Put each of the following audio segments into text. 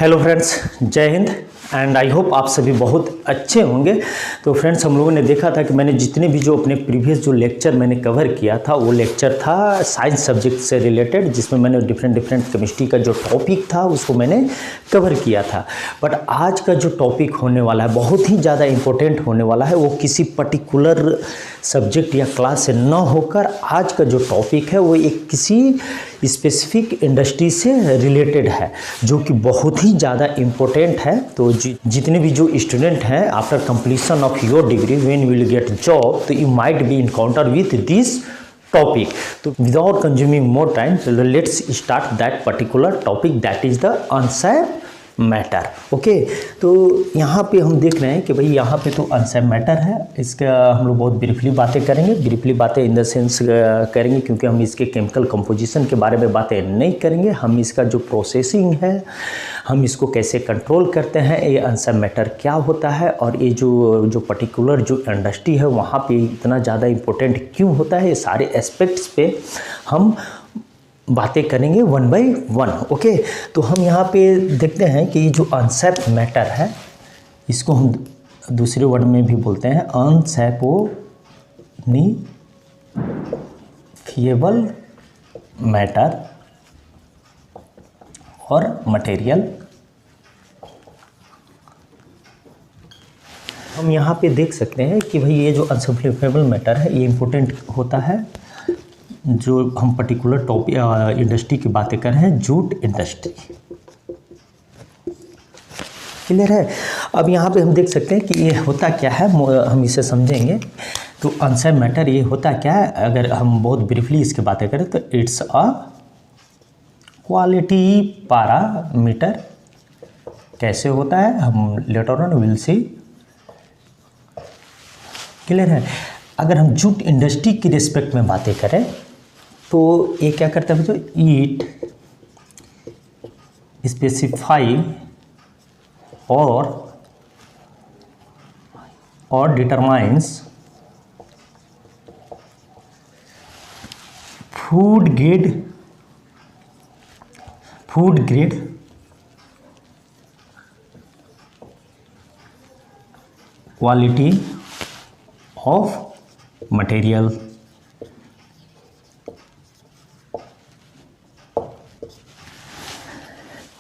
Hello friends, जय Hind and I hope आप सभी बहुत अच्छे होंगे। तो फ्रेंड्स, हम लोगों ने देखा था कि मैंने जितने भी जो अपने प्रीवियस जो लेक्चर मैंने कवर किया था वो लेक्चर था साइंस सब्जेक्ट से रिलेटेड, जिसमें मैंने डिफरेंट केमिस्ट्री का जो टॉपिक था उसको मैंने कवर किया था। बट आज का जो टॉपिक होने वाला है बहुत ही ज़्यादा इम्पोर्टेंट होने वाला है। वो किसी पर्टिकुलर सब्जेक्ट या क्लास से न होकर आज का जो टॉपिक है वो एक किसी स्पेसिफिक इंडस्ट्री से रिलेटेड है, जो कि बहुत ही ज़्यादा इम्पोर्टेंट है। तो जितने भी जो स्टूडेंट हैं after completion of your degree when will get job, तो you might be encounter with this topic. तो without consuming more time, let's start that particular topic, that is the unsafe matter. Okay, तो यहाँ पे हम देख रहे हैं कि भाई यहाँ पे तो अनसेफ मैटर है। इसका हम लोग बहुत ब्रीफली बातें करेंगे। ब्रीफली बातें इन द सेंस करेंगे क्योंकि हम इसके केमिकल कंपोजिशन के बारे में बातें नहीं करेंगे। हम इसका जो प्रोसेसिंग है, हम इसको कैसे कंट्रोल करते हैं, ये अनसेफ मैटर क्या होता है, और ये जो पर्टिकुलर जो इंडस्ट्री है वहाँ पे इतना ज़्यादा इम्पोर्टेंट क्यों होता है, ये सारे एस्पेक्ट्स पे हम बातें करेंगे वन बाय वन। ओके, तो हम यहाँ पे देखते हैं कि ये जो अनसेफ मैटर है, इसको हम दूसरे वर्ड में भी बोलते हैं अनसैपोनिफिएबल मैटर और मटेरियल। हम यहाँ पे देख सकते हैं कि भाई ये जो अनसैपोनिफिएबल मैटर है ये इम्पोर्टेंट होता है। जो हम पर्टिकुलर टॉपिक इंडस्ट्री की बातें कर रहे हैं, जूट इंडस्ट्री। क्लियर है? अब यहाँ पे हम देख सकते हैं कि ये होता क्या है, हम इसे समझेंगे। तो अनसेफ मैटर ये होता क्या है, अगर हम बहुत ब्रीफली इसकी बातें करें तो इट्स अ क्वालिटी पैरामीटर। कैसे होता है हम later on will see. Clear है? अगर हम जूट इंडस्ट्री की रिस्पेक्ट में बातें करें तो ये क्या करता है, इट स्पेसिफाई और determines food grade quality of material.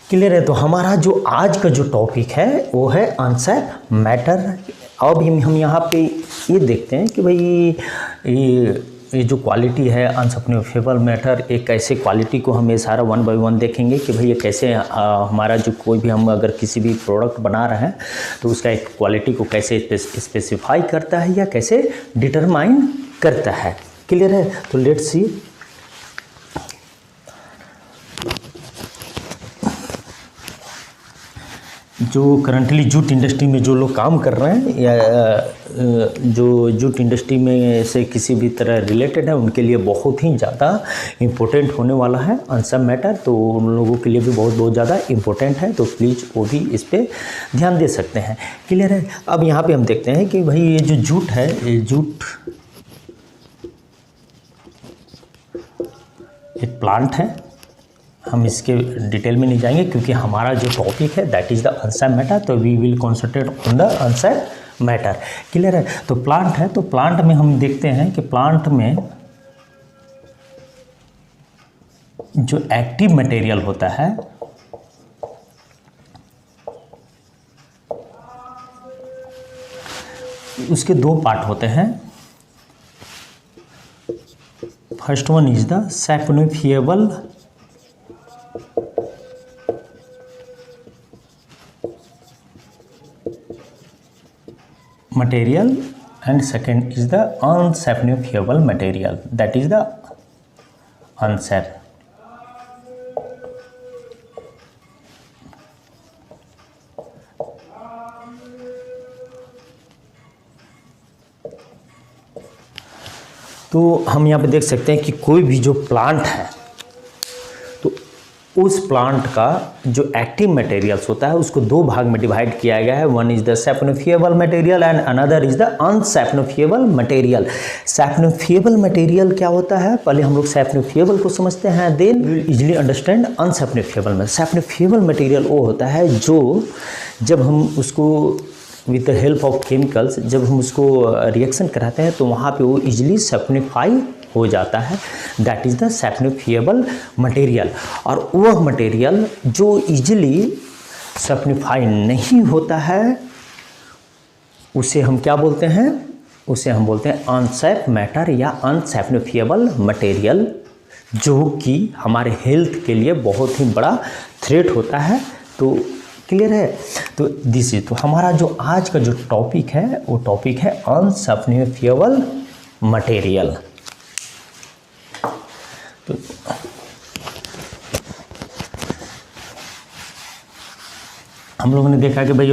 Clear है? तो हमारा जो आज का जो टॉपिक है वो है अनसेफ मैटर। अब हम यहाँ पे ये देखते हैं कि भाई ये जो क्वालिटी है अनसैपोनिफिएबल मैटर, एक ऐसे क्वालिटी को हम ये सारा वन बाय वन देखेंगे कि भाई ये कैसे हमारा जो कोई भी हम अगर किसी भी प्रोडक्ट बना रहे हैं तो उसका एक क्वालिटी को कैसे स्पेसिफाई करता है या कैसे डिटरमाइन करता है। क्लियर है? तो लेट्स सी। जो करंटली जूट इंडस्ट्री में जो लोग काम कर रहे हैं या जो जूट इंडस्ट्री में से किसी भी तरह रिलेटेड है, उनके लिए बहुत ही ज़्यादा इम्पोर्टेंट होने वाला है अनसेफ मैटर। तो उन लोगों के लिए भी बहुत ज़्यादा इम्पोर्टेंट है, तो प्लीज़ वो भी इस पर ध्यान दे सकते हैं। क्लियर है? अब यहाँ पे हम देखते हैं कि भाई ये जो जूट है, ये जूट एक प्लांट है। हम इसके डिटेल में नहीं जाएंगे क्योंकि हमारा जो टॉपिक है that is the unsafe matter, तो we will concentrate on the unsafe matter. Clear है? तो प्लांट है, तो प्लांट में हम देखते हैं कि प्लांट में जो एक्टिव मटेरियल होता है उसके दो पार्ट होते हैं। First one is the saponifiable material and second is the unsaponifiable material, that is the unsap। तो हम यहाँ पे देख सकते हैं कि कोई भी जो प्लांट है तो उस प्लांट का जो एक्टिव मटेरियल्स होता है उसको दो भाग में डिवाइड किया गया है। One is the saponifiable material and another is the unsaponifiable material. Saponifiable material क्या होता है, पहले हम लोग सैप्नोफिएबल को समझते हैं, then we will easily understand unsaponifiable में। सैप्नोफिएबल मटेरियल वो होता है जो जब हम उसको with the help of chemicals जब हम उसको रिएक्शन कराते हैं तो वहाँ पे वो इजीली सैप्निफाई हो जाता है, दैट इज़ द सैप्निफिएबल मटेरियल। और वह मटेरियल जो इजीली सैप्निफाई नहीं होता है उसे हम क्या बोलते हैं, उसे हम बोलते हैं अनसैप मैटर या अनसैप्निफिएबल मटेरियल, जो कि हमारे हेल्थ के लिए बहुत ही बड़ा थ्रेट होता है। तो क्लियर है, तो दिस इज, तो हमारा जो आज का जो टॉपिक है वो टॉपिक है अनसैप्निफिएबल मटेरियल। तो हम लोगों ने देखा कि भाई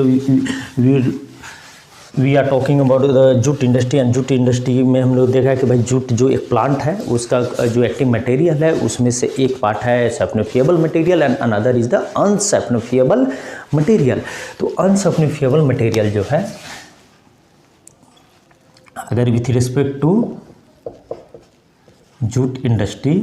we are talking about the jute industry and jute industry में हम लोग देखा कि भाई जूट जो एक प्लांट है उसका जो एक्टिव मटेरियल है उसमें से एक पार्ट है saponifiable material and another is the unsaponifiable material. तो अनसैप्नोफिएबल मटेरियल जो है, अगर with respect to jute industry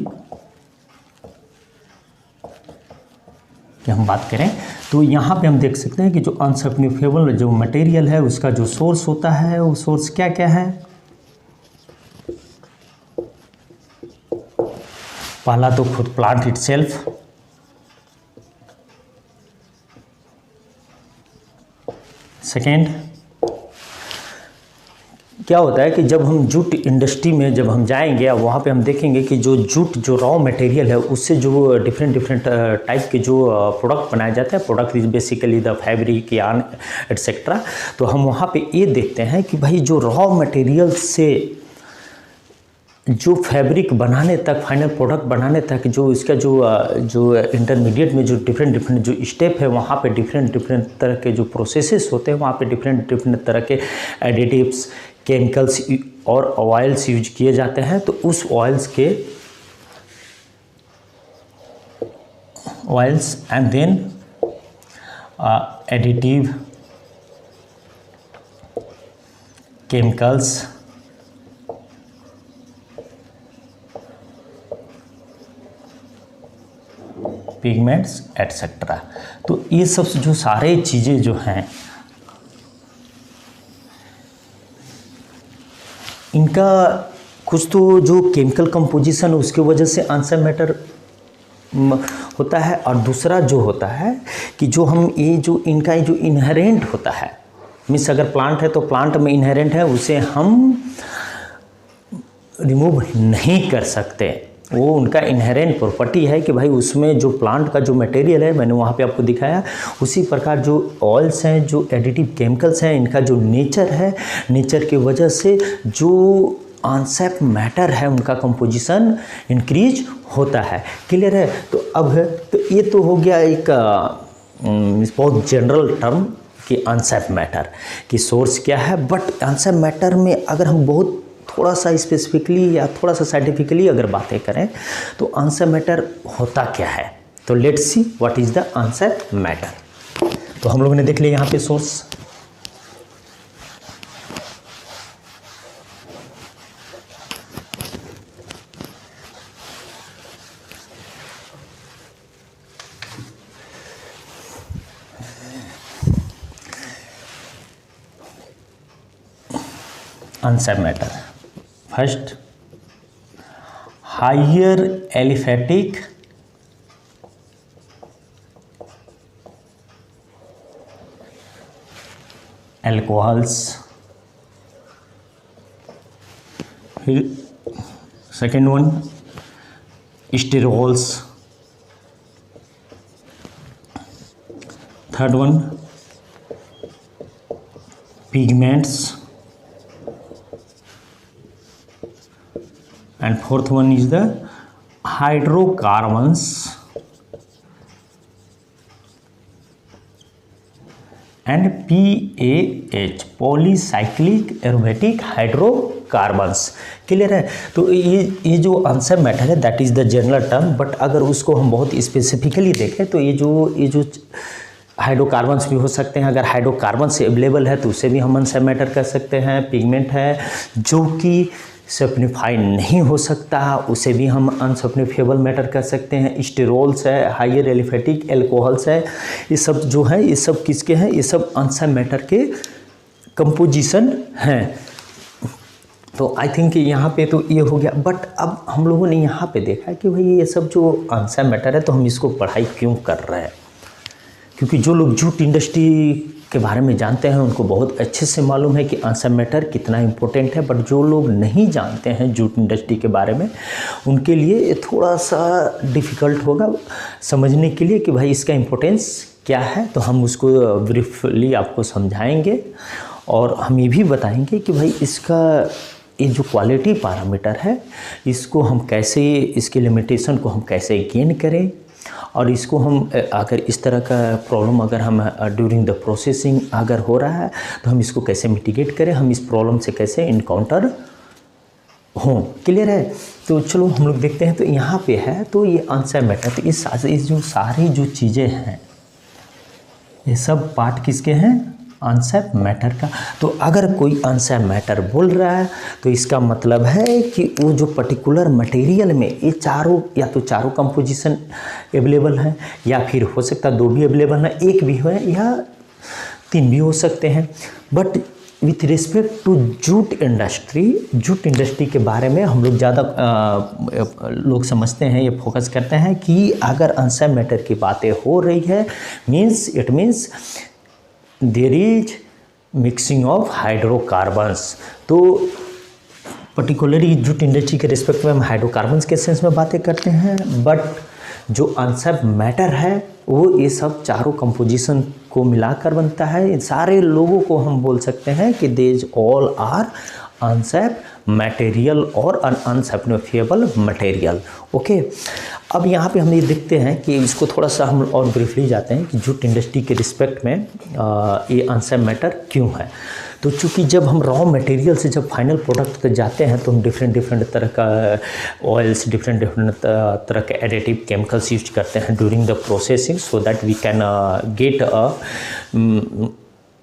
की हम बात करें तो यहाँ पे हम देख सकते हैं कि जो अनसैप्निफिएबल जो मटेरियल है उसका जो सोर्स होता है वो सोर्स क्या क्या है। पहला तो खुद प्लांट इटसेल्फ, सेकेंड क्या होता है कि जब हम जूट इंडस्ट्री में जब हम जाएंगे वहाँ पे हम देखेंगे कि जो जूट जो रॉ मटेरियल है उससे जो डिफरेंट टाइप के जो प्रोडक्ट बनाए जाते हैं, product is basically the fabric yarn etcetera. तो हम वहाँ पे ये देखते हैं कि भाई जो रॉ मटेरियल से जो फैब्रिक बनाने तक, फाइनल प्रोडक्ट बनाने तक जो इसका जो इंटरमीडिएट में जो डिफरेंट जो स्टेप है वहाँ पे डिफरेंट तरह के जो प्रोसेसेस होते हैं, वहाँ पे डिफरेंट तरह के एडिटिव्स, केमिकल्स और ऑयल्स यूज किए जाते हैं। तो उस oils and then additive chemicals pigments etcetera. तो ये सब जो सारे चीज़ें जो हैं इनका कुछ तो जो केमिकल कंपोजिशन उसके वजह से आंसर मैटर होता है, और दूसरा जो होता है कि जो हम ये जो इनका ये जो इनहेरेंट होता है, मीन्स अगर प्लांट है तो प्लांट में इनहेरेंट है उसे हम रिमूव नहीं कर सकते। वो उनका इनहेरेंट प्रॉपर्टी है कि भाई उसमें जो प्लांट का जो मटेरियल है मैंने वहाँ पे आपको दिखाया, उसी प्रकार जो ऑयल्स हैं, जो एडिटिव केमिकल्स हैं, इनका जो नेचर है, नेचर की वजह से जो अनसैप मैटर है उनका कंपोजिशन इंक्रीज होता है। क्लियर है, तो अब तो ये तो हो गया एक बहुत जनरल टर्म कि अनसैप मैटर की सोर्स क्या है। बट अनसैप मैटर में अगर हम बहुत थोड़ा सा स्पेसिफिकली या थोड़ा सा साइंटिफिकली अगर बातें करें तो अनसैप मैटर होता क्या है, तो let's see what is the unsap matter. तो हम लोगों ने देख लिया यहाँ पे source, unsap matter. First, higher aliphatic alcohols, फिर second one sterols, third one pigments, and fourth one is the hydrocarbons and PAH, polycyclic aromatic hydrocarbons। Carbons. Clear है। तो ये जो आंसर मैटर है that is the general term, but अगर उसको हम बहुत स्पेसिफिकली देखें तो ये जो हाइड्रोकार्बन्स भी हो सकते हैं। अगर हाइड्रोकार्बन्स अवेलेबल है तो उसे भी हम आंसर मैटर कर सकते हैं। पिगमेंट है जो कि सल्फिनिफाई नहीं हो सकता, उसे भी हम अनसल्फिनिफाइबल मैटर कर सकते हैं। स्टेरोल्स है, हायर एलिफेटिक एल्कोहल्स है, ये सब जो है ये सब किसके हैं, ये सब आंसर मैटर के कंपोजिशन हैं। तो आई थिंक यहाँ पे तो ये हो गया। बट अब हम लोगों ने यहाँ पे देखा कि भाई ये सब जो आंसर मैटर है तो हम इसको पढ़ाई क्यों कर रहे हैं, क्योंकि जो लोग जूट इंडस्ट्री के बारे में जानते हैं उनको बहुत अच्छे से मालूम है कि आंसर मैटर कितना इम्पोर्टेंट है। बट जो लोग नहीं जानते हैं जूट इंडस्ट्री के बारे में उनके लिए थोड़ा सा डिफ़िकल्ट होगा समझने के लिए कि भाई इसका इम्पोर्टेंस क्या है। तो हम उसको ब्रीफली आपको समझाएंगे और हम ये भी बताएंगे कि भाई इसका ये जो क्वालिटी पैरामीटर है इसको हम कैसे, इसके लिमिटेशन को हम कैसे गेन करें, और इसको हम अगर इस तरह का प्रॉब्लम अगर हम ड्यूरिंग द प्रोसेसिंग अगर हो रहा है तो हम इसको कैसे मिटिगेट करें, हम इस प्रॉब्लम से कैसे इनकाउंटर हों। क्लियर है। तो चलो हम लोग देखते हैं। तो यहाँ पे है तो ये आंसर मैटर, तो इस जो सारी जो चीज़ें हैं ये सब पार्ट किसके हैं, आंसर मैटर का। तो अगर कोई आंसर मैटर बोल रहा है तो इसका मतलब है कि वो जो पर्टिकुलर मटेरियल में ये चारों या तो चारों कंपोजिशन अवेलेबल है, या फिर हो सकता है 2 भी अवेलेबल है, 1 भी है, या 3 भी हो सकते हैं। But with respect to jute industry के बारे में हम लोग ज़्यादा लोग समझते हैं, ये फोकस करते हैं कि अगर आंसर मैटर की बातें हो रही है it means there is mixing of hydrocarbons. तो पर्टिकुलरली जूट इंडस्ट्री के रिस्पेक्ट में हम हाइड्रोकार्बन्स के सेंस में बातें करते हैं, बट जो आंसर मैटर है वो ये सब चारों कंपोजिशन को मिलाकर बनता है। इन सारे लोगों को हम बोल सकते हैं कि देज ऑल आर आंसर मटेरियल और अनसल्फिनिफाइबल मटेरियल। ओके। अब यहाँ पे हम ये देखते हैं कि इसको थोड़ा सा हम और ब्रीफली जाते हैं कि जूट इंडस्ट्री के रिस्पेक्ट में ये आंसर मैटर क्यों है। तो चूँकि जब हम रॉ मटेरियल से जब फाइनल प्रोडक्ट तक जाते हैं तो हम डिफरेंट तरह का ऑयल्स, डिफरेंट तरह के एडिटिव केमिकल्स यूज करते हैं during the processing, so that we can get a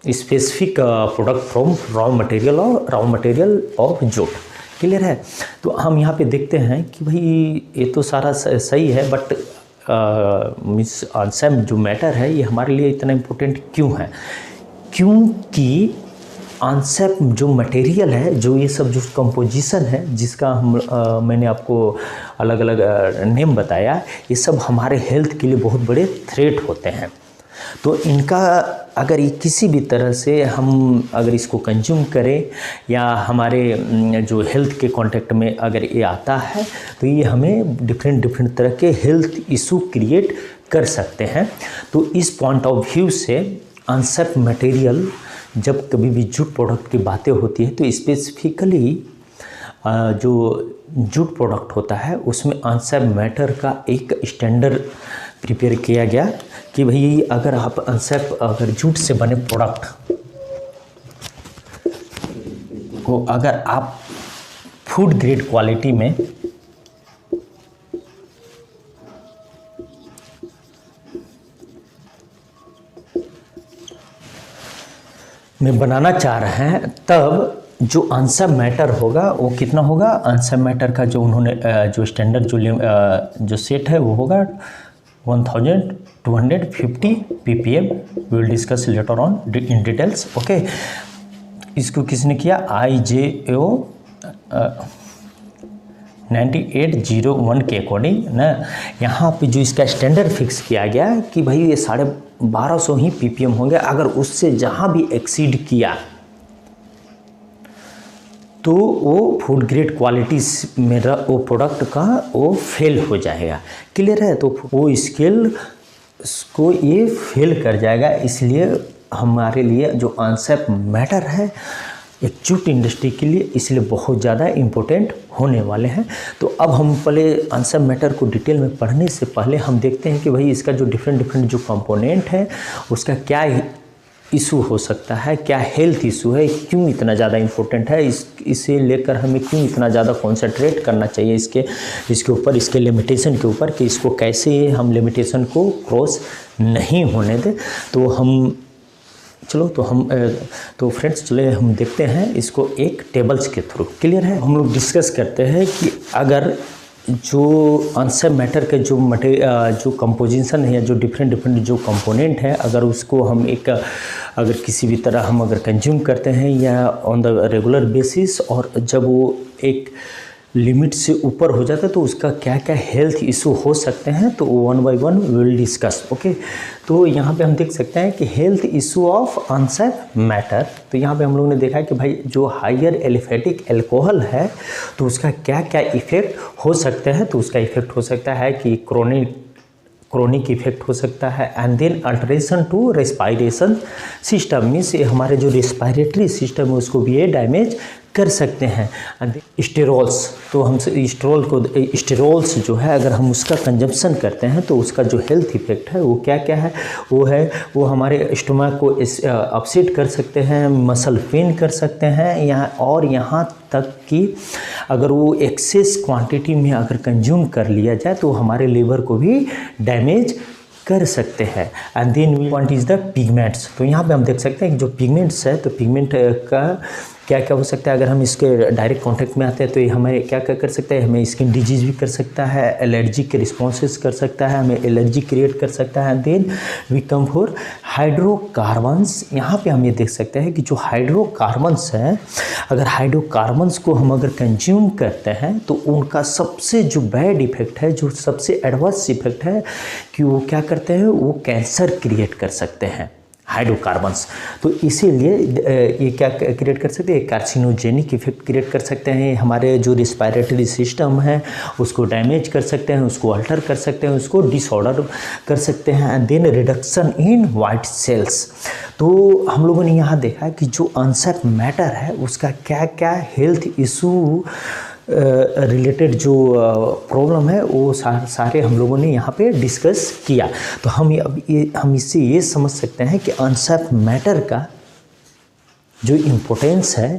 specific product from raw material of jute. Clear है। तो हम यहाँ पे देखते हैं कि भाई ये तो सारा सही है, बट मिस आंसर जो मैटर है ये हमारे लिए इतना इम्पोर्टेंट क्यों है, क्योंकि आंसर जो मटेरियल है, जो ये सब जो कंपोजिशन है जिसका हम मैंने आपको अलग अलग नेम बताया, ये सब हमारे हेल्थ के लिए बहुत बड़े थ्रेट होते हैं। तो इनका अगर ये किसी भी तरह से हम अगर इसको कंज्यूम करें या हमारे जो हेल्थ के कांटेक्ट में अगर ये आता है तो ये हमें डिफरेंट तरह के हेल्थ इशू क्रिएट कर सकते हैं। तो इस पॉइंट ऑफ व्यू से आंसर मटेरियल जब कभी भी जूट प्रोडक्ट की बातें होती है तो स्पेसिफिकली जो जूट प्रोडक्ट होता है उसमें आंसर मैटर का एक स्टैंडर्ड प्रिपेयर किया गया कि भाई अगर आप अगर जूट से बने प्रोडक्ट को अगर आप फूड ग्रेड क्वालिटी में बनाना चाह रहे हैं, तब जो आंसर मैटर होगा वो कितना होगा, आंसर मैटर का जो उन्होंने जो स्टैंडर्ड जो सेट है वो होगा 1250 ppm। We will discuss later on in details. Okay. इसको किसने किया, IJO 9801 के अकॉर्डिंग ना, यहाँ पे जो इसका स्टैंडर्ड फिक्स किया गया कि भाई ये 1250 ही ppm होंगे। अगर उससे जहाँ भी एक्सीड किया तो वो फूड ग्रेड क्वालिटी मेरा वो प्रोडक्ट का वो फेल हो जाएगा। क्लियर है। तो वो स्केल को ये फेल कर जाएगा। इसलिए हमारे लिए जो आंसर मैटर है एक जूट इंडस्ट्री के लिए इसलिए बहुत ज़्यादा इम्पोर्टेंट होने वाले हैं। तो अब हम पहले आंसर मैटर को डिटेल में पढ़ने से पहले हम देखते हैं कि भाई इसका जो डिफरेंट जो कंपोनेंट है उसका क्या इशू हो सकता है, क्या हेल्थ इशू है, क्यों इतना ज़्यादा इम्पोर्टेंट है, इसे लेकर हमें क्यों इतना ज़्यादा कॉन्सेंट्रेट करना चाहिए इसके ऊपर, इसके लिमिटेशन के ऊपर, कि इसको कैसे हम लिमिटेशन को क्रॉस नहीं होने दें। तो फ्रेंड्स चले हम देखते हैं इसको एक टेबल्स के थ्रू। क्लियर है? हम लोग डिस्कस करते हैं कि अगर जो आंसर मैटर के जो कंपोजिशन है या जो डिफरेंट जो कंपोनेंट है, अगर उसको हम अगर किसी भी तरह हम अगर कंज्यूम करते हैं या ऑन द रेगुलर बेसिस, और जब वो एक लिमिट से ऊपर हो जाता है तो उसका क्या क्या हेल्थ इशू हो सकते हैं, तो one by one we will discuss. Okay, तो यहाँ पे हम देख सकते हैं कि health issue of answer matter. तो यहाँ पे हम लोगों ने देखा है कि भाई जो हायर एलिफेटिक अल्कोहल है तो उसका क्या क्या इफ़ेक्ट हो सकते हैं। तो उसका इफ़ेक्ट हो सकता है कि क्रोनिक इफेक्ट हो सकता है, and then alteration to respiration system, means हमारे जो रेस्पायरेटरी सिस्टम है उसको भी ये डैमेज कर सकते हैं। स्टेरॉल्स, तो हम स्टेरॉल्स जो है अगर हम उसका कंजम्पशन करते हैं तो उसका जो हेल्थ इफेक्ट है वो क्या क्या है, वो हमारे स्टमक को अपसेट कर सकते हैं, मसल पेन कर सकते हैं, यहाँ तक कि अगर वो एक्सेस क्वांटिटी में अगर कंज्यूम कर लिया जाए तो हमारे लीवर को भी डैमेज कर सकते हैं। And then what is the pigments. तो यहाँ पे हम देख सकते हैं कि जो पिगमेंट्स है, तो पिगमेंट का क्या क्या हो सकता है, अगर हम इसके डायरेक्ट कांटेक्ट में आते हैं तो ये हमें क्या क्या कर सकता है, हमें स्किन डिजीज़ भी कर सकता है, एलर्जी के रिस्पॉन्सेस कर सकता है, हमें एलर्जी क्रिएट कर सकता है। Then we come for hydrocarbons. यहाँ पे हम ये देख सकते हैं कि जो हाइड्रोकार्बन्स हैं, अगर हाइड्रोकार्बन्स को हम अगर कंज्यूम करते हैं तो उनका सबसे जो बैड इफेक्ट है, जो सबसे एडवर्स इफेक्ट है, कि वो क्या करते हैं, वो कैंसर क्रिएट कर सकते हैं हाइड्रोकार्बन्स। तो इसीलिए ये क्या क्रिएट कर सकते हैं, कार्सिनोजेनिक इफेक्ट क्रिएट कर सकते हैं, हमारे जो रिस्पायरेटरी सिस्टम है उसको डैमेज कर सकते हैं, उसको अल्टर कर सकते हैं, उसको डिसऑर्डर कर सकते हैं। And then reduction in white cells. तो हम लोगों ने यहाँ देखा कि जो आंसर मैटर है उसका क्या क्या हेल्थ इशू रिलेटेड जो प्रॉब्लम है वो सारे हम लोगों ने यहाँ पे डिस्कस किया। तो हम इससे ये समझ सकते हैं कि आंसर मैटर का जो इम्पोर्टेंस है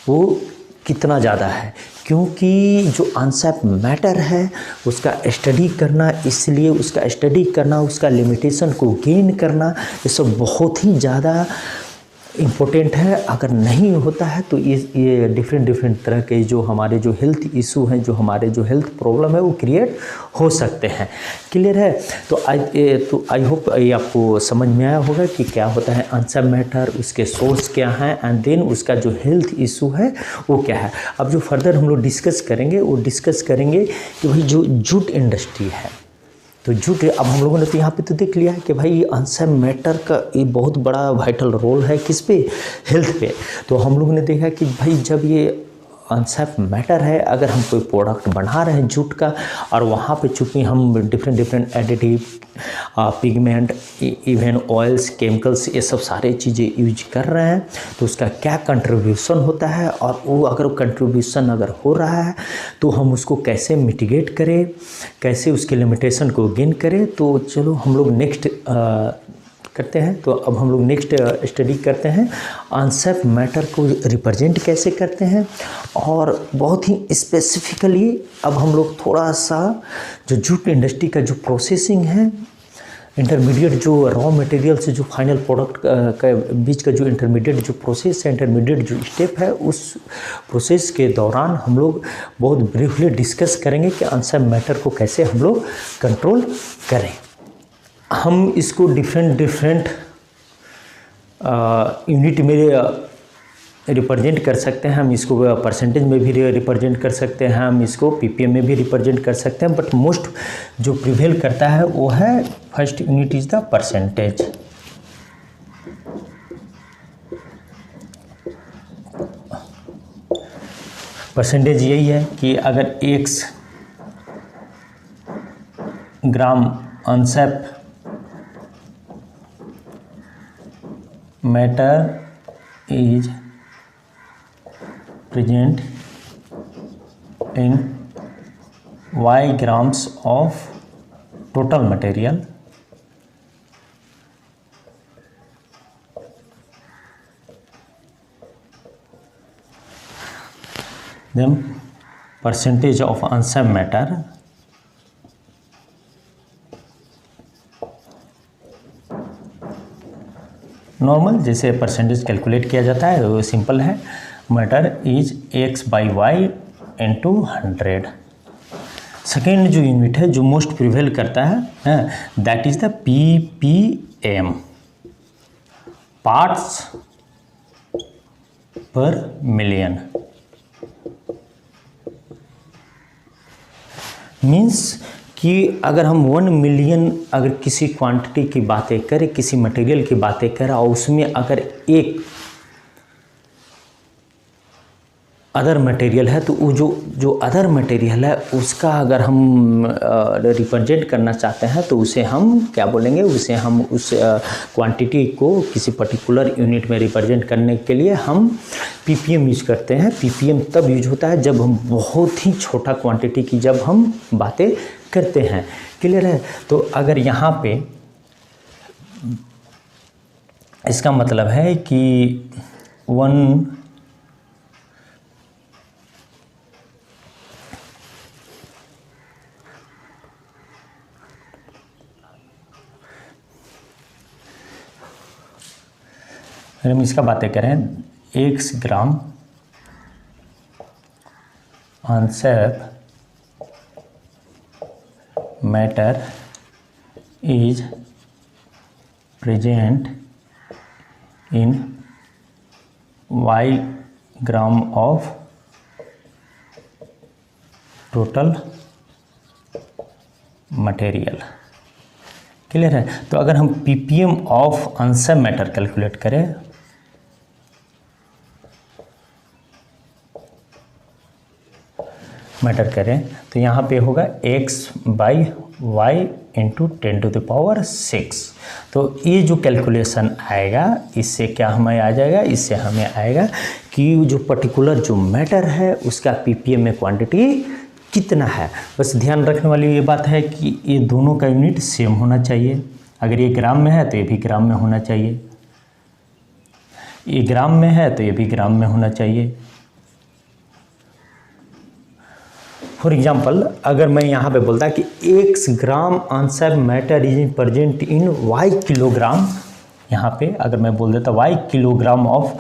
वो कितना ज़्यादा है, क्योंकि जो आंसर मैटर है उसका स्टडी करना, इसलिए उसका स्टडी करना, उसका लिमिटेशन को गेन करना, ये सब बहुत ही ज़्यादा इम्पोर्टेंट है। अगर नहीं होता है तो ये डिफरेंट तरह के जो हमारे जो हेल्थ इशू हैं, जो हमारे जो हेल्थ प्रॉब्लम है वो क्रिएट हो सकते हैं। क्लियर है? तो आई होप ये आपको समझ में आया होगा कि क्या होता है आंसर मैटर, उसके सोर्स क्या हैं, एंड देन उसका जो हेल्थ इशू है वो क्या है। अब जो फर्दर हम लोग डिस्कस करेंगे कि भाई जो जूट इंडस्ट्री है, तो जूट, अब हम लोगों ने तो यहाँ पे तो देख लिया है कि भाई आंसर मैटर का ये बहुत बड़ा वाइटल रोल है किस पे, हेल्थ पे। तो हम लोगों ने देखा कि भाई जब ये आंसर मैटर है, अगर हम कोई प्रोडक्ट बना रहे हैं जूट का, और वहाँ पे चूँकि हम different additive, pigment, even oils, chemicals, ये सब सारे चीज़ें यूज कर रहे हैं, तो उसका क्या कंट्रीब्यूशन होता है, और वो अगर कंट्रीब्यूशन अगर हो रहा है तो हम उसको कैसे मिटिगेट करें, कैसे उसके लिमिटेशन को गेन करें। तो चलो हम लोग नेक्स्ट करते हैं। तो अब हम लोग नेक्स्ट स्टडी करते हैं आंसर मैटर को रिप्रेजेंट कैसे करते हैं, और बहुत ही स्पेसिफिकली अब हम लोग थोड़ा सा जो जूट इंडस्ट्री का जो प्रोसेसिंग है, इंटरमीडिएट जो रॉ मटेरियल से जो फाइनल प्रोडक्ट का बीच का जो इंटरमीडिएट जो प्रोसेस है, इंटरमीडिएट जो स्टेप है, उस प्रोसेस के दौरान हम लोग बहुत ब्रीफली डिस्कस करेंगे कि आंसर मैटर को कैसे हम लोग कंट्रोल करें। हम इसको डिफरेंट यूनिट में रिप्रेजेंट कर सकते हैं। हम इसको परसेंटेज में भी रिप्रेजेंट कर सकते हैं, हम इसको पीपीएम में भी रिप्रेजेंट कर सकते हैं, बट मोस्ट जो प्रिवेल करता है वो है first unit is the percentage. Percentage यही है कि अगर x gram answer matter is present in y grams of total material, then percentage of unsafe matter normal जैसे परसेंटेज कैलकुलेट किया जाता है वो सिंपल है, matter is x/y into 100। Second जो यूनिट है जो मोस्ट प्रिवेल करता है that is the ppm, parts per million. Means कि अगर हम 1 मिलियन अगर किसी क्वांटिटी की बातें करें, किसी मटेरियल की बातें करें और उसमें अगर एक अदर मटेरियल है तो वो जो अदर मटेरियल है उसका अगर हम रिप्रेजेंट करना चाहते हैं तो उसे हम क्या बोलेंगे, उसे हम उस क्वांटिटी को किसी पर्टिकुलर यूनिट में रिप्रेजेंट करने के लिए हम पीपीएम यूज करते हैं। पीपीएम तब यूज होता है जब हम बहुत ही छोटा क्वांटिटी की जब हम बातें करते हैं। क्लियर है? तो अगर यहाँ पे इसका मतलब है कि 1 अगर हम इसका बातें करें, 1 gram unsafe matter is present in y gram of total material. Clear है? तो अगर हम ppm of unsafe matter calculate करें तो यहाँ पे होगा x/y इंटू 10⁶। तो ये जो कैलकुलेशन आएगा इससे क्या हमें आ जाएगा, इससे हमें आएगा कि जो पर्टिकुलर जो मैटर है उसका ppm में क्वांटिटी कितना है। बस ध्यान रखने वाली ये बात है कि ये दोनों का यूनिट सेम होना चाहिए। अगर ये ग्राम में है तो ये भी ग्राम में होना चाहिए, ये ग्राम में है तो ये भी ग्राम में होना चाहिए। फॉर एग्जाम्पल अगर मैं यहाँ पे बोलता कि 1 gram unsafe matter is present in y kilogram, यहाँ पे अगर मैं बोल देता y kilogram of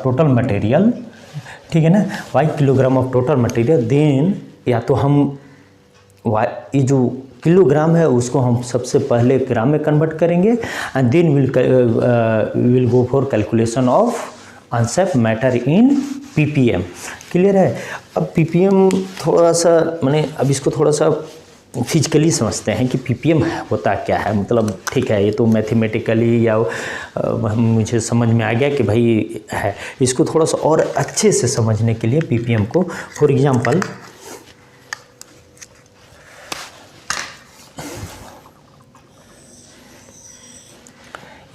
total material, ठीक है ना, y kilogram of total material, then या तो हम ये जो किलोग्राम है उसको हम सबसे पहले ग्राम में कन्वर्ट करेंगे and then will go for calculation of unsafe matter in ppm। Clear है? अब ppm थोड़ा सा मैंने अब इसको थोड़ा सा फिजिकली समझते हैं कि ppm होता क्या है। मतलब ठीक है ये तो मैथमेटिकली या मुझे समझ में आ गया कि भाई है, इसको थोड़ा सा और अच्छे से समझने के लिए ppm को फॉर एग्जांपल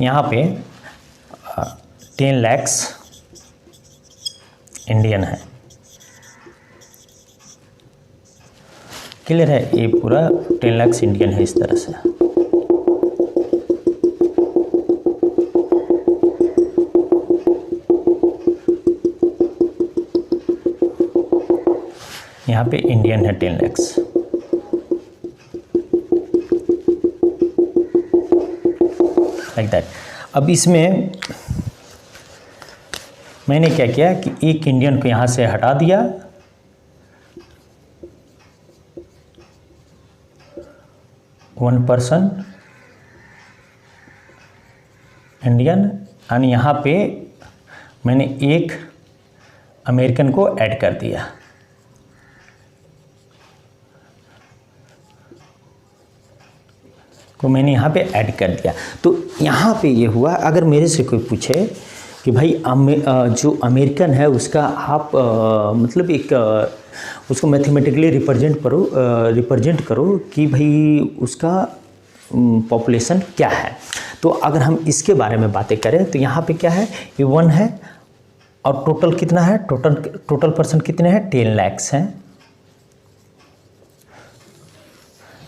यहाँ पे 10 लाख इंडियन है। क्लियर है? ये पूरा 10 लाख इंडियन है इस तरह से। यहाँ पे इंडियन है 10 लाख। Like that. अब इसमें मैंने क्या किया कि एक इंडियन को यहाँ से हटा दिया, वन पर्सन इंडियन, और यहाँ पे मैंने एक अमेरिकन को ऐड कर दिया। को मैंने यहाँ पे ऐड कर दिया। तो यहाँ पे ये हुआ, अगर मेरे से कोई पूछे कि भाई जो अमेरिकन है उसका आप मतलब एक उसको मैथमेटिकली रिप्रेजेंट करो कि भाई उसका पॉपुलेशन क्या है। तो अगर हम इसके बारे में बातें करें तो यहाँ पे क्या है, ये 1 है और टोटल कितना है, टोटल पर्सन कितने हैं, 10 लाख हैं।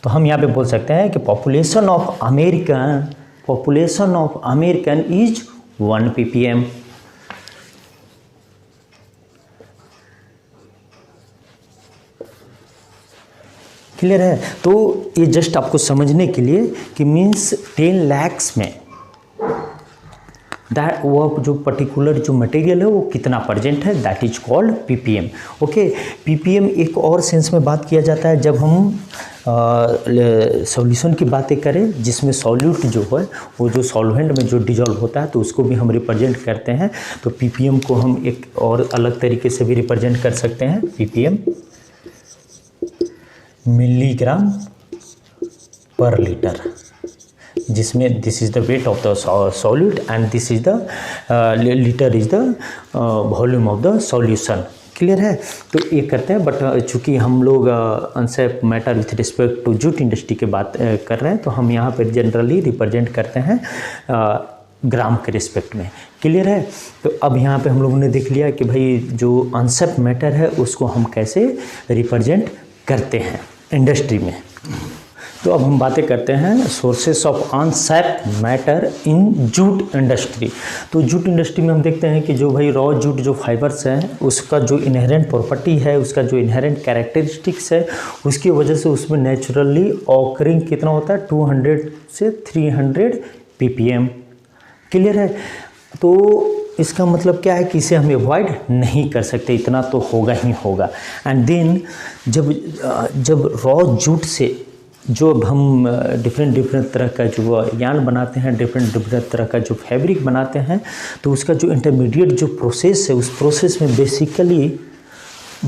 तो हम यहाँ पे बोल सकते हैं कि population of American is 1 ppm। Clear है। तो ये जस्ट आपको समझने के लिए कि मीन्स 10 lakhs में दैट वो जो पर्टिकुलर जो मटेरियल है वो कितना प्रेजेंट है, that is called ppm. Okay, ppm एक और सेंस में बात किया जाता है जब हम सॉल्यूशन की बातें करें जिसमें सॉल्यूट जो है वो जो सॉल्वेंट में जो डिजॉल्व होता है तो उसको भी हम रिप्रेजेंट करते हैं। तो पीपीएम को हम एक और अलग तरीके से भी रिप्रेजेंट कर सकते हैं, पीपीएम मिलीग्राम पर लीटर, जिसमें this is the weight of the solute and this is the litre is the volume of the solution. Clear है। तो ये करते हैं, बट चूँकि हम लोग unsafe matter with respect to jute industry की बात कर रहे हैं तो हम यहाँ पर जनरली रिप्रेजेंट करते हैं ग्राम के रिस्पेक्ट में। क्लियर है। तो अब यहाँ पे हम लोगों ने देख लिया कि भाई जो अनसेफ मैटर है उसको हम कैसे रिप्रेजेंट करते हैं इंडस्ट्री में। तो अब हम बातें करते हैं sources of unsafe matter in jute industry. तो जूट इंडस्ट्री में हम देखते हैं कि जो भाई रॉ जूट जो फाइबर्स हैं उसका जो इनहेरेंट प्रॉपर्टी है, उसका जो इनहेरेंट कैरेक्टरिस्टिक्स है, उसकी वजह से उसमें नेचुरली ऑकरिंग कितना होता है 200 से 300 ppm। क्लियर है। तो इसका मतलब क्या है कि इसे हम अवॉइड नहीं कर सकते, इतना तो होगा ही होगा। एंड देन जब रॉ जूट से जो हम डिफरेंट तरह का जो यार्न बनाते हैं, डिफरेंट तरह का जो फैब्रिक बनाते हैं, तो उसका जो इंटरमीडिएट जो प्रोसेस है उस प्रोसेस में बेसिकली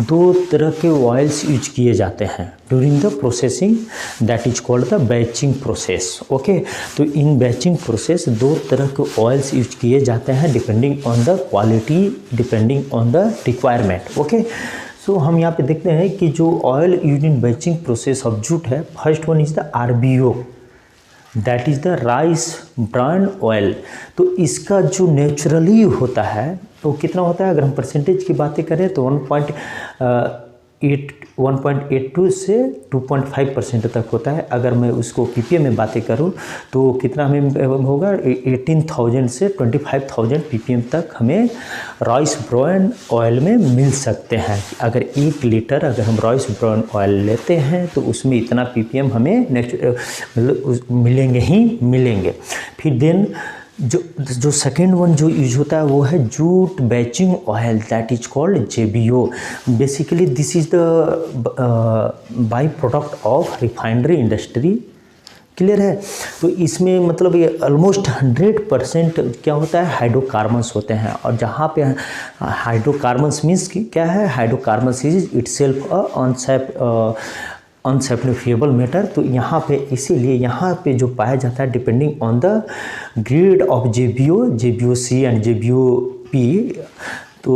2 तरह के ऑयल्स यूज किए जाते हैं during the processing, that is called the batching process. Okay, तो इन बैचिंग प्रोसेस 2 तरह के ऑयल्स यूज किए जाते हैं depending on the quality, depending on the requirement. Okay, so हम यहाँ पे देखते हैं कि जो oil use in batching process of jute है, first one is the RBO, that is the rice bran oil. तो इसका जो नेचुरली होता है तो कितना होता है, अगर हम परसेंटेज की बातें करें तो 1.82 से 2.5% तक होता है। अगर मैं उसको ppm में बातें करूं तो कितना हमें होगा 18,000 से 25,000 ppm तक हमें राइस ब्रान ऑयल में मिल सकते हैं। अगर 1 लीटर अगर हम राइस ब्रान ऑयल लेते हैं तो उसमें इतना ppm हमें मिलेंगे ही मिलेंगे। फिर देन जो सेकेंड वन जो यूज होता है वो है jute batching oil, that is called JBO। Basically this is the by product of refinery industry. Clear है। तो इसमें मतलब ये ऑलमोस्ट 100% क्या होता है, हाइड्रोकार्बन्स होते हैं। और जहाँ पे हाइड्रोकार्बन्स मीन्स क्या है, hydrocarbons is itself a unsaponifiable matter. तो यहाँ पे इसीलिए यहाँ पे जो पाया जाता है depending on the grade of JBO, JBOC and JBOP, तो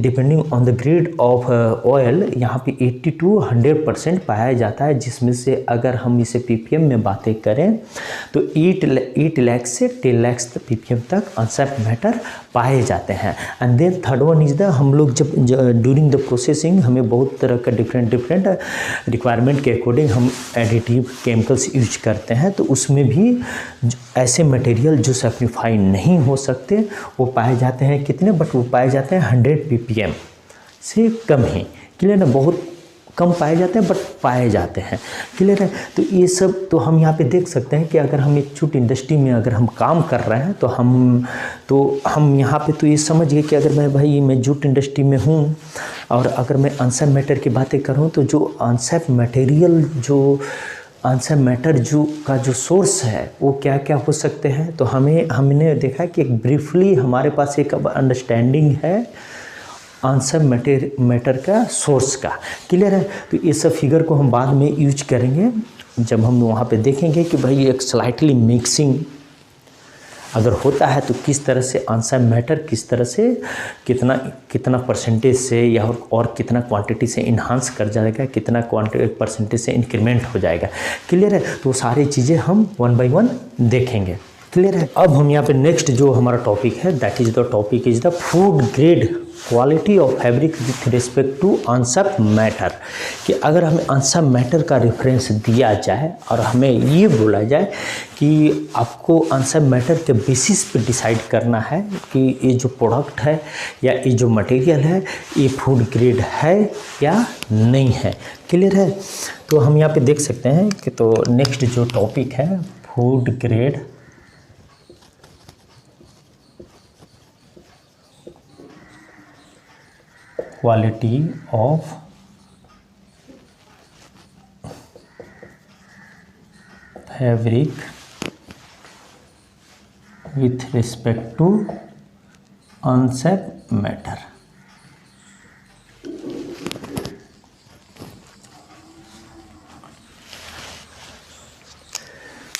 depending on the grade of oil यहाँ पे 80 to 100% पाया जाता है, जिसमें से अगर हम इसे ppm में बातें करें तो 8 लाख से 10 लाख ppm तक अनसेफ मैटर पाए जाते हैं। And then third one is the, हम लोग जब ड्यूरिंग द प्रोसेसिंग हमें बहुत तरह का डिफरेंट रिक्वायरमेंट के अकॉर्डिंग हम एडिटिव केमिकल्स यूज करते हैं, तो उसमें भी ऐसे मटेरियल जो सैप्टिफाई नहीं हो सकते वो पाए जाते हैं कितने, बट वो पाए जाते हैं 100 ppm से कम ही। क्लियर है। बहुत कम पाए जाते हैं बट पाए जाते हैं। क्लियर है। तो ये सब तो हम यहाँ पे देख सकते हैं कि अगर हम एक जूट इंडस्ट्री में अगर हम काम कर रहे हैं तो हम यहाँ पे तो ये समझिए कि अगर मैं जूट इंडस्ट्री में हूँ और अगर मैं अनसेफ मैटर की बातें करूँ तो जो अनसेफ मटेरियल जो अनसेफ मैटर का जो सोर्स है वो क्या क्या हो सकते हैं। तो हमने देखा कि एक ब्रीफली हमारे पास एक अंडरस्टैंडिंग है अनसेफ मैटर का सोर्स का। क्लियर है। तो ये सब फिगर को हम बाद में यूज करेंगे जब हम वहाँ पे देखेंगे कि भाई एक स्लाइटली मिक्सिंग अगर होता है तो किस तरह से अनसेफ मैटर किस तरह से कितना परसेंटेज से या और कितना क्वांटिटी से इन्हांस कर जाएगा, कितना परसेंटेज से इंक्रीमेंट हो जाएगा। क्लियर है। तो सारी चीज़ें हम 1 by 1 देखेंगे। क्लियर है। अब हम यहाँ पे नेक्स्ट जो हमारा टॉपिक है that is the topic is the food grade quality of fabric with respect to unsap matter, कि अगर हमें अनसेप मैटर का रेफरेंस दिया जाए और हमें ये बोला जाए कि आपको अनसेप मैटर के बेसिस पे डिसाइड करना है कि ये जो प्रोडक्ट है या ये जो मटेरियल है ये फूड ग्रेड है या नहीं है। क्लियर है। तो हम यहाँ पे देख सकते हैं कि तो नेक्स्ट जो टॉपिक है food grade quality of fabric with respect to unsap matter.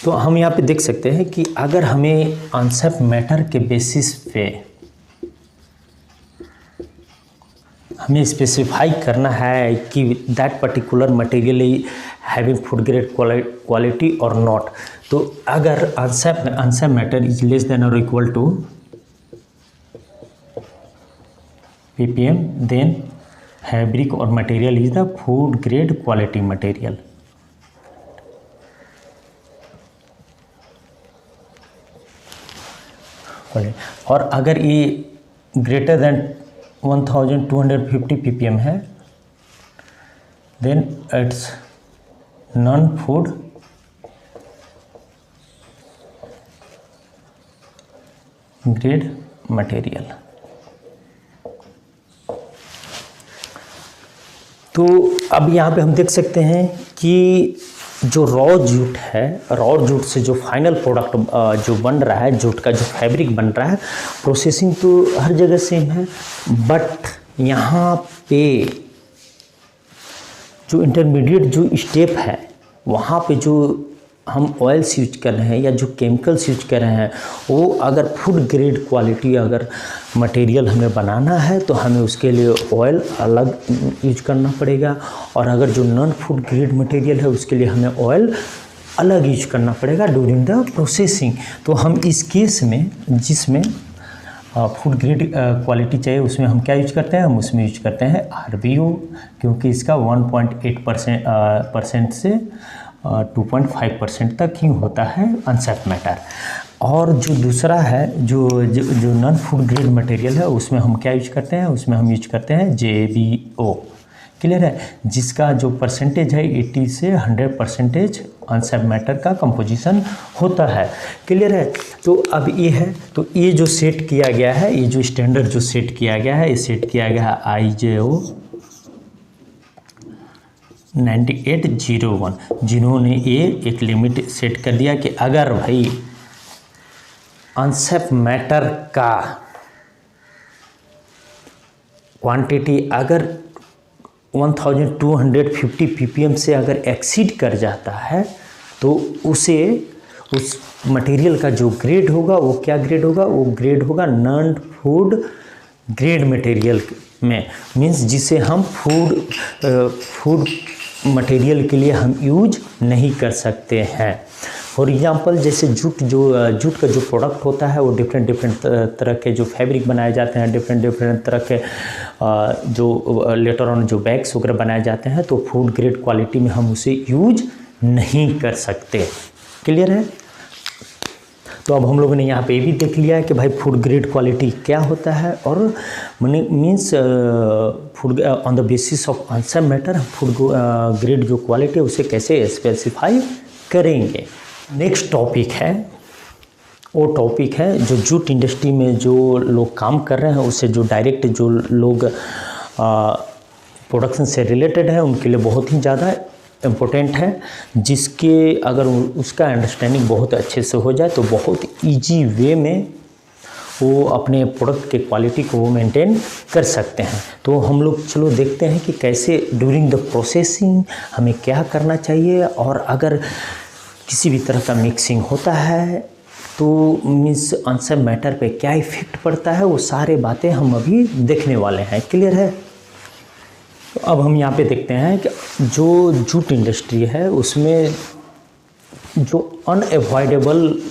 तो हम यहाँ पे देख सकते हैं कि अगर हमें अनसेप मैटर के बेसिस पे हमें स्पेसिफाई करना है कि that particular material having food grade quality और नॉट, तो अगर unsap matter is less than और equal to ppm then fabric और material is the food grade quality material. और अगर ये ग्रेटर देन 1250 ppm है then it's non food grade material. तो अब यहाँ पे हम देख सकते हैं कि जो रॉ जूट है, रॉ जूट से जो फाइनल प्रोडक्ट जो बन रहा है, जूट का जो फैब्रिक बन रहा है, प्रोसेसिंग तो हर जगह सेम है, बट यहाँ पे जो इंटरमीडिएट जो स्टेप है वहाँ पे जो हम ऑयल्स यूज कर रहे हैं या जो केमिकल्स यूज कर रहे हैं वो अगर फूड ग्रेड क्वालिटी अगर मटेरियल हमें बनाना है तो हमें उसके लिए ऑयल अलग यूज करना पड़ेगा, और अगर जो नॉन फूड ग्रेड मटेरियल है उसके लिए हमें ऑयल अलग यूज करना पड़ेगा ड्यूरिंग द प्रोसेसिंग। तो हम इस केस में जिसमें फूड ग्रेड क्वालिटी चाहिए उसमें हम क्या यूज करते हैं, हम उसमें यूज करते हैं RBO, क्योंकि इसका 1.8% से 2.5% तक ही होता है अनसेप मैटर। और जो दूसरा है जो नॉन फूड ग्रेड मटेरियल है उसमें हम क्या यूज करते हैं, उसमें हम यूज करते हैं JBO। क्लियर है, जिसका जो परसेंटेज है 80 से 100% अनसेप मैटर का कंपोजिशन होता है। क्लियर है। तो अब ये है, तो ये जो सेट किया गया है, ये जो स्टैंडर्ड जो सेट किया गया है, ये सेट किया गया है IJO 9801, जिन्होंने ये एक लिमिट सेट कर दिया कि अगर भाई अनसेप मैटर का क्वांटिटी अगर 1250 ppm से अगर एक्सीड कर जाता है तो उस मटेरियल का जो ग्रेड होगा वो क्या ग्रेड होगा, वो ग्रेड होगा नॉन फूड ग्रेड मटेरियल में, मीन्स जिसे हम फूड मटेरियल के लिए हम यूज नहीं कर सकते हैं। फॉर एग्जांपल जैसे जूट का जो प्रोडक्ट होता है वो डिफरेंट तरह के जो फैब्रिक बनाए जाते हैं, डिफरेंट तरह के जो लेटर ऑन जो बैग्स वगैरह बनाए जाते हैं, तो फूड ग्रेड क्वालिटी में हम उसे यूज नहीं कर सकते। क्लियर है। तो अब हम लोगों ने यहाँ पे भी देख लिया है कि भाई फूड ग्रेड क्वालिटी क्या होता है, और means food on the basis of unsap matter food grade जो क्वालिटी है उसे कैसे स्पेसिफाई करेंगे। नेक्स्ट टॉपिक है, वो टॉपिक है जो जूट इंडस्ट्री में जो लोग काम कर रहे हैं उससे जो डायरेक्ट जो लोग प्रोडक्शन से रिलेटेड है उनके लिए बहुत ही ज़्यादा इम्पोर्टेंट है, जिसके अगर उसका अंडरस्टैंडिंग बहुत अच्छे से हो जाए तो बहुत इजी वे में वो अपने प्रोडक्ट के क्वालिटी को वो मेंटेन कर सकते हैं। तो हम लोग चलो देखते हैं कि कैसे ड्यूरिंग द प्रोसेसिंग हमें क्या करना चाहिए, और अगर किसी भी तरह का मिक्सिंग होता है तो मीन्स अनसेप मैटर पे क्या इफ़ेक्ट पड़ता है, वो सारे बातें हम अभी देखने वाले हैं। क्लियर है। तो अब हम यहाँ पे देखते हैं कि जो जूट इंडस्ट्री है उसमें जो अनएवॉइडेबल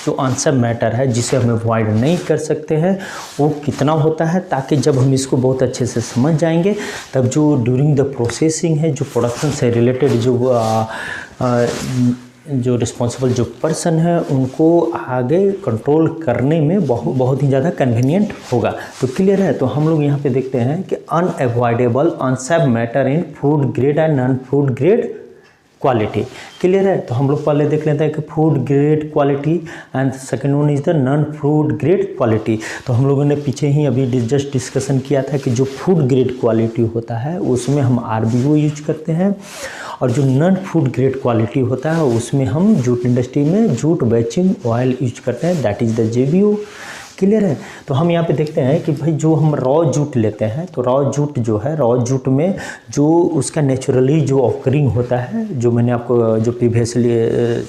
जो आंसर मैटर है जिसे हम अवॉइड नहीं कर सकते हैं वो कितना होता है, ताकि जब हम इसको बहुत अच्छे से समझ जाएंगे तब जो ड्यूरिंग द प्रोसेसिंग है, जो प्रोडक्शन से रिलेटेड जो रिस्पॉन्सिबल जो पर्सन है उनको आगे कंट्रोल करने में बहुत ही ज़्यादा कन्वीनियंट होगा। तो क्लियर है। तो हम लोग यहाँ पे देखते हैं कि unavoidable unsafe matter in food grade and non food grade quality. Clear है। तो हम लोग पहले देख लेते हैं कि food grade quality and second one is the non food grade quality. तो हम लोगों ने पीछे ही अभी जस्ट डिस्कशन किया था कि जो फूड ग्रेड क्वालिटी होता है उसमें हम RBO यूज करते हैं, और जो नॉन फूड ग्रेड क्वालिटी होता है उसमें हम जूट इंडस्ट्री में जूट बेचिंग ऑयल यूज करते हैं, that is the JBO। Clear है। तो हम यहाँ पे देखते हैं कि भाई जो हम रॉ जूट लेते हैं, तो रॉ जूट जो है, रॉ जूट में जो उसका नेचुरली जो ऑकरिंग होता है, जो मैंने आपको जो प्रीवियसली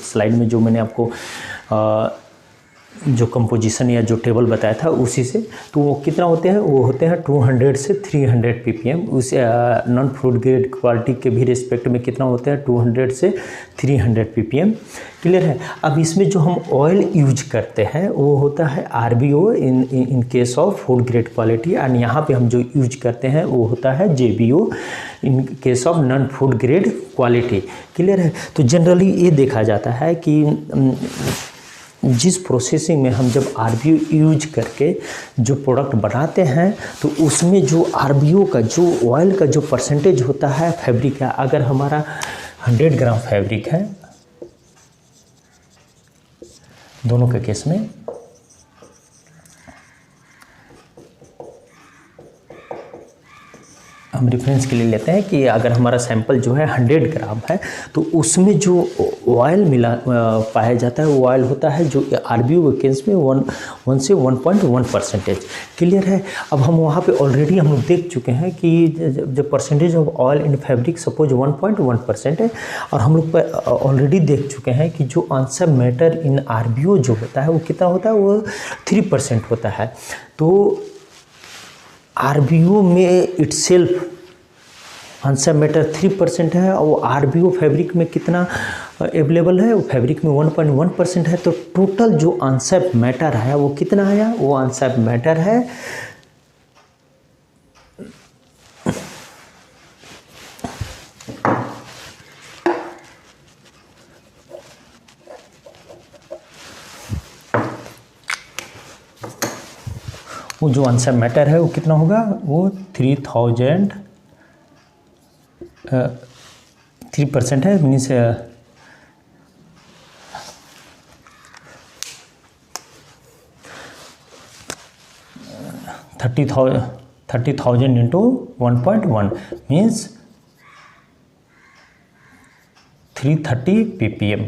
स्लाइड में जो मैंने आपको जो कंपोजिशन या जो टेबल बताया था उसी से, तो वो कितना होते हैं, वो होते हैं 200 से 300 ppm। उस नॉन फूड ग्रेड क्वालिटी के भी रिस्पेक्ट में कितना होते हैं, 200 से 300 ppm। क्लियर है। अब इसमें जो हम ऑयल यूज करते हैं वो होता है RBO in case of food grade quality, and यहाँ पे हम जो यूज करते हैं वो होता है JBO in case of non food grade quality. Clear है। तो जनरली ये देखा जाता है कि जिस प्रोसेसिंग में हम जब RBO यूज करके जो प्रोडक्ट बनाते हैं तो उसमें जो RBO का जो ऑयल का जो परसेंटेज होता है फैब्रिक का, अगर हमारा 100 ग्राम फैब्रिक है दोनों के केस में, हम रेफरेंस के लिए लेते हैं कि अगर हमारा सैंपल जो है 100 ग्राम है तो उसमें जो ऑयल मिला पाया जाता है वो ऑयल होता है जो RBO के केस में 1 से 1.1%। क्लियर है। अब हम वहाँ पे ऑलरेडी हम लोग देख चुके हैं कि जब percentage of oil in fabric suppose 1.1% है, और हम लोग ऑलरेडी देख चुके हैं कि जो आंसर मैटर इन RBO जो होता है वो कितना होता है, वो 3% होता है। तो RBO में इटसेल्फ आंसर मैटर 3% है, और RBO फैब्रिक में कितना अवेलेबल है, वो फैब्रिक में 1.1% है। तो टोटल जो आंसर मैटर है वो कितना आया, वो आंसर मैटर है वो जो आंसर मैटर है वो कितना होगा, वो 3% है, means 30,000 into 1.1 means 330 ppm।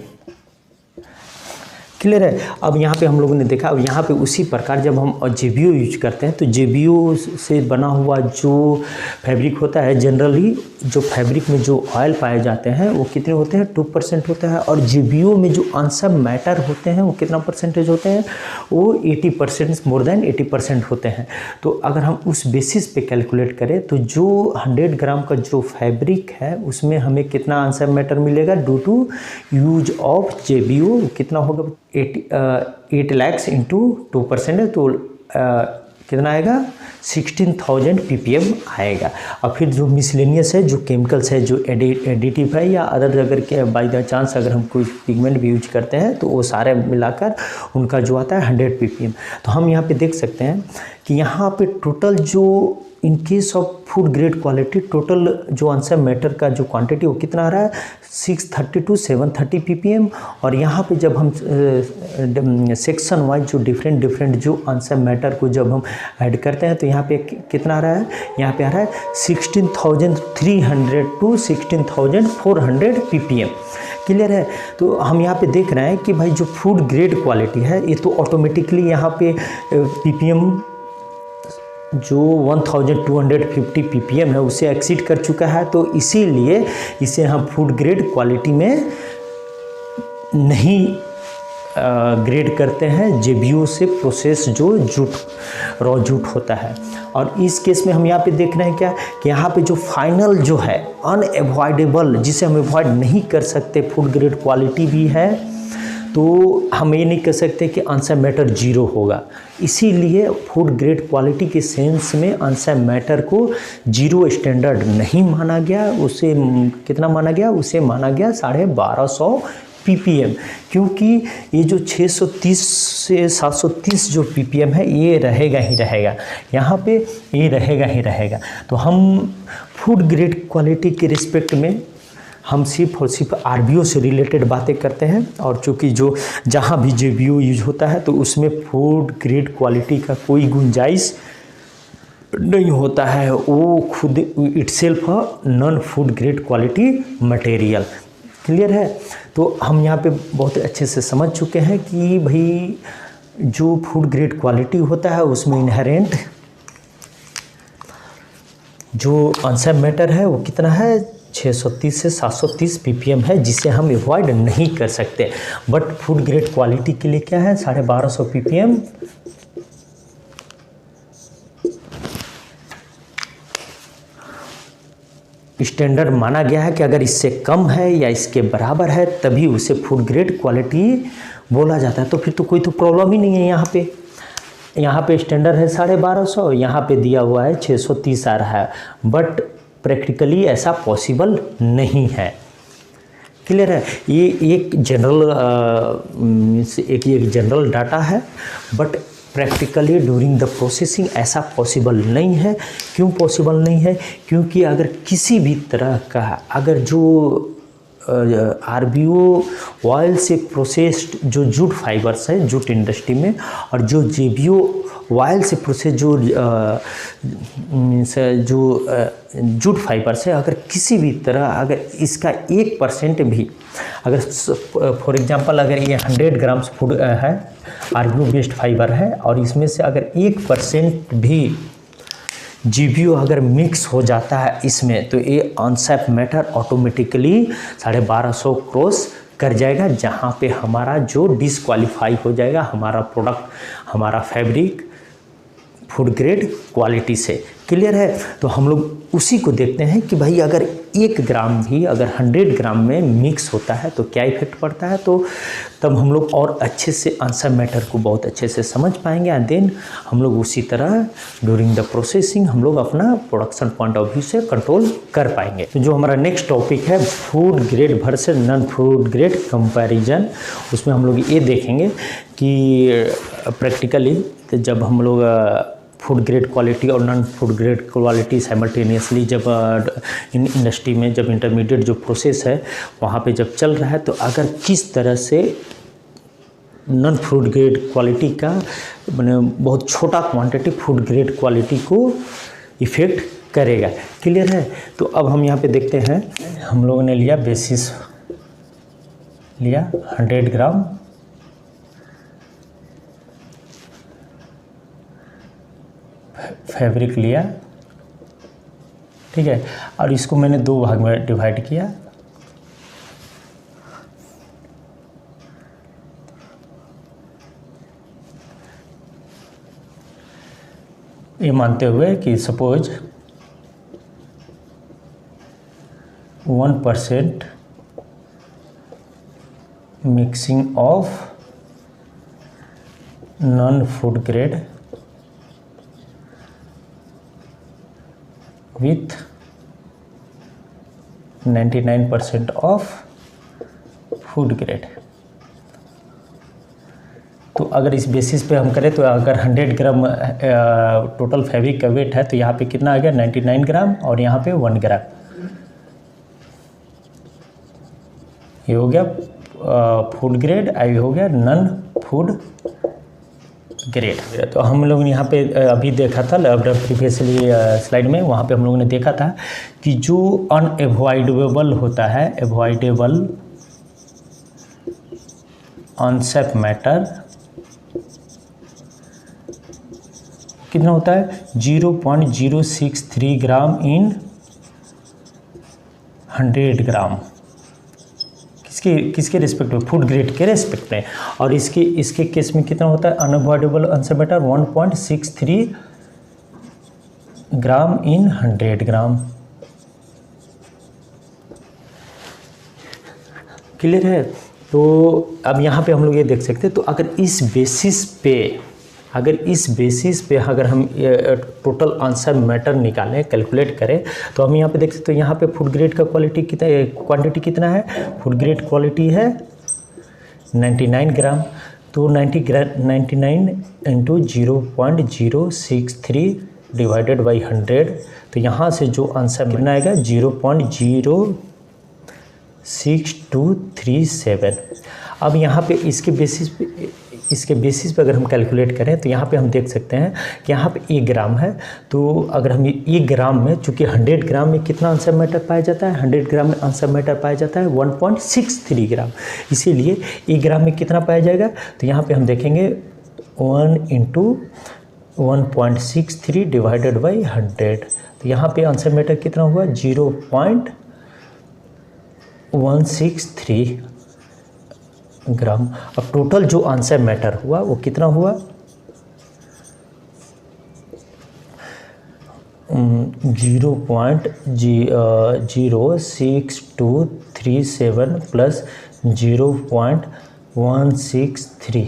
Clear है। अब यहाँ पे हम लोगों ने देखा, अब यहाँ पे उसी प्रकार जब हम JBO यूज करते हैं तो JBO से बना हुआ जो फैब्रिक होता है, जनरली जो फैब्रिक में जो ऑयल पाए जाते हैं वो कितने होते हैं, 2% होता है, और JBO में जो आंसर मैटर होते हैं वो कितना परसेंटेज होते हैं, वो 80%, मोर देन 80% होते हैं। तो अगर हम उस बेसिस पे कैलकुलेट करें तो जो 100 ग्राम का जो फैब्रिक है उसमें हमें कितना आंसर मैटर मिलेगा, due to use of JBO कितना होगा, 8 लाख इंटू 2% है, तो कितना आएगा, 16,000 ppm आएगा। और फिर जो मिसलेनियस है, जो केमिकल्स है, जो एडिटिव है या अदर, अगर के बाई द चांस अगर हम कोई पिगमेंट भी यूज करते हैं तो वो सारे मिलाकर उनका जो आता है 100 ppm। तो हम यहाँ पे देख सकते हैं कि यहाँ पे टोटल जो in case of food grade quality total जो आंसर मैटर का जो क्वांटिटी वो कितना आ रहा है, 630 to 730 ppm। और यहाँ पे जब हम सेक्शन वाइज जो डिफरेंट जो आंसर मैटर को जब हम ऐड करते हैं तो यहाँ पे कितना आ रहा है, यहाँ पे आ रहा है 16,300 to 16,400 ppm। क्लियर है। तो हम यहाँ पे देख रहे हैं कि भाई जो फूड ग्रेड क्वालिटी है ये तो ऑटोमेटिकली यहाँ पे ppm जो 1250 ppm है उसे एक्सीड कर चुका है, तो इसीलिए इसे हम फूड ग्रेड क्वालिटी में नहीं ग्रेड करते हैं। JBO से प्रोसेस जो जूट रॉ जूट होता है। और इस केस में हम यहाँ पे देख रहे हैं क्या कि यहाँ पे जो फाइनल जो है अनएवॉइडेबल, जिसे हम अवॉइड नहीं कर सकते, फूड ग्रेड क्वालिटी भी है, तो हम ये नहीं कह सकते कि अनसेफ मैटर जीरो होगा। इसीलिए फूड ग्रेड क्वालिटी के सेंस में अनसेफ मैटर को जीरो स्टैंडर्ड नहीं माना गया। उसे कितना माना गया? उसे माना गया 1250 ppm, क्योंकि ये जो 630 से 730 जो ppm है ये रहेगा ही रहेगा, यहाँ पे ये रहेगा ही रहेगा। तो हम फूड ग्रेड क्वालिटी के रिस्पेक्ट में हम सिर्फ और सिर्फ RBO से रिलेटेड बातें करते हैं, और चूँकि जो जहाँ भी JBO यूज होता है तो उसमें फूड ग्रेड क्वालिटी का कोई गुंजाइश नहीं होता है, वो खुद itself non food grade quality material. Clear है? तो हम यहाँ पे बहुत अच्छे से समझ चुके हैं कि भाई जो फूड ग्रेड क्वालिटी होता है उसमें इनहेरेंट जो अनसेफ मैटर है वो कितना है? 630 से 730 ppm है, जिसे हम अवॉइड नहीं कर सकते। बट फूड ग्रेड क्वालिटी के लिए क्या है? 1250 ppm स्टैंडर्ड माना गया है कि अगर इससे कम है या इसके बराबर है तभी उसे फूड ग्रेड क्वालिटी बोला जाता है। तो फिर तो कोई तो प्रॉब्लम ही नहीं है। यहाँ पे स्टैंडर्ड है 1250, यहाँ पे दिया हुआ है 630 आ रहा है, बट प्रैक्टिकली ऐसा पॉसिबल नहीं है। क्लियर है? ये एक जनरल डाटा है, but practically during the processing ऐसा पॉसिबल नहीं है। क्यों पॉसिबल नहीं है? क्योंकि अगर किसी भी तरह का अगर जो RBO ऑयल से प्रोसेस्ड जो जूट फाइबर्स है जूट इंडस्ट्री में, और जो JBO ऑयल से प्रोसेस जो जूट फाइबर्स है, अगर किसी भी तरह अगर इसका 1% भी अगर फॉर एग्जांपल अगर ये 100 ग्राम्स फूड है RBO बेस्ड फाइबर है, और इसमें से अगर 1% भी JBO अगर मिक्स हो जाता है इसमें, तो ये अनसेफ मैटर ऑटोमेटिकली 1250 क्रॉस कर जाएगा, जहाँ पे हमारा जो डिसक्वालीफाई हो जाएगा हमारा प्रोडक्ट, हमारा फैब्रिक फूड ग्रेड क्वालिटी से। क्लियर है? तो हम लोग उसी को देखते हैं कि भाई अगर 1 ग्राम भी अगर 100 ग्राम में मिक्स होता है तो क्या इफेक्ट पड़ता है। तो तब हम लोग और अच्छे से अनसेफ मैटर को बहुत अच्छे से समझ पाएंगे, एंड देन हम लोग उसी तरह ड्यूरिंग द प्रोसेसिंग हम लोग अपना प्रोडक्शन पॉइंट ऑफ व्यू से कंट्रोल कर पाएंगे। तो जो हमारा नेक्स्ट टॉपिक है food grade versus non food grade comparison, उसमें हम लोग ये देखेंगे कि प्रैक्टिकली जब हम लोग फूड ग्रेड क्वालिटी और non food grade quality simultaneously जब इंडस्ट्री में जब इंटरमीडिएट जो प्रोसेस है वहाँ पे जब चल रहा है, तो अगर किस तरह से नॉन फूड ग्रेड क्वालिटी का मैंने बहुत छोटा क्वांटिटी फूड ग्रेड क्वालिटी को इफ़ेक्ट करेगा। क्लियर है? तो अब हम यहाँ पे देखते हैं, हम लोगों ने लिया बेसिस लिया 100 ग्राम फैब्रिक लिया, ठीक है, और इसको मैंने 2 भाग में डिवाइड किया। ये मानते हुए कि suppose 1% mixing of non food grade with 99% of food grade. तो अगर इस बेसिस पे हम करें तो अगर 100 ग्राम टोटल फैब्रिक का वेट है तो यहाँ पे कितना आ गया 99 ग्राम, और यहाँ पे 1 ग्राम। ये हो गया फूड ग्रेड, ये हो गया नॉन फूड ग्रेड। तो हम लोग यहाँ पे अभी देखा था प्रीवियसली स्लाइड में, वहाँ पे हम लोगों ने देखा था कि जो अनएवॉइडेबल होता है, एवॉइडेबल अनसेफ मैटर कितना होता है 0.063 ग्राम इन 100 ग्राम। किसके रिस्पेक्ट में? फूड ग्रेड के रिस्पेक्ट में। और इसके केस में कितना होता है अनअवॉइडेबल अनसेफ मैटर 1.63 ग्राम इन 100 ग्राम। क्लियर है? तो अब यहाँ पे हम लोग ये देख सकते हैं, तो अगर इस बेसिस पे अगर हम टोटल आंसर मैटर निकालें, कैलकुलेट करें, तो हम यहाँ पे देख सकते हैं यहाँ पे फूड ग्रेड का क्वांटिटी कितना है, फूड ग्रेड क्वालिटी है 99 ग्राम। तो 99 इंटू 0.063 डिवाइडेड बाई 100, तो यहाँ से जो आंसर कितना आएगा 0.06237। अब यहाँ पे इसके बेसिस पे अगर हम कैलकुलेट करें, तो यहाँ पे हम देख सकते हैं कि यहाँ पे 1 ग्राम है। तो अगर हम 1 ग्राम में, चूँकि 100 ग्राम में कितना आंसर मैटर पाया जाता है, 100 ग्राम में आंसर मैटर पाया जाता है 1.63 ग्राम, इसीलिए 1 ग्राम में कितना पाया जाएगा, तो यहाँ पे हम देखेंगे 1 इंटू 1.63 डिवाइडेड बाई 100, तो यहाँ पे आंसर मैटर कितना हुआ 0.163 ग्राम। अब टोटल जो आंसर मैटर हुआ वो कितना हुआ 0.06237 plus 0.163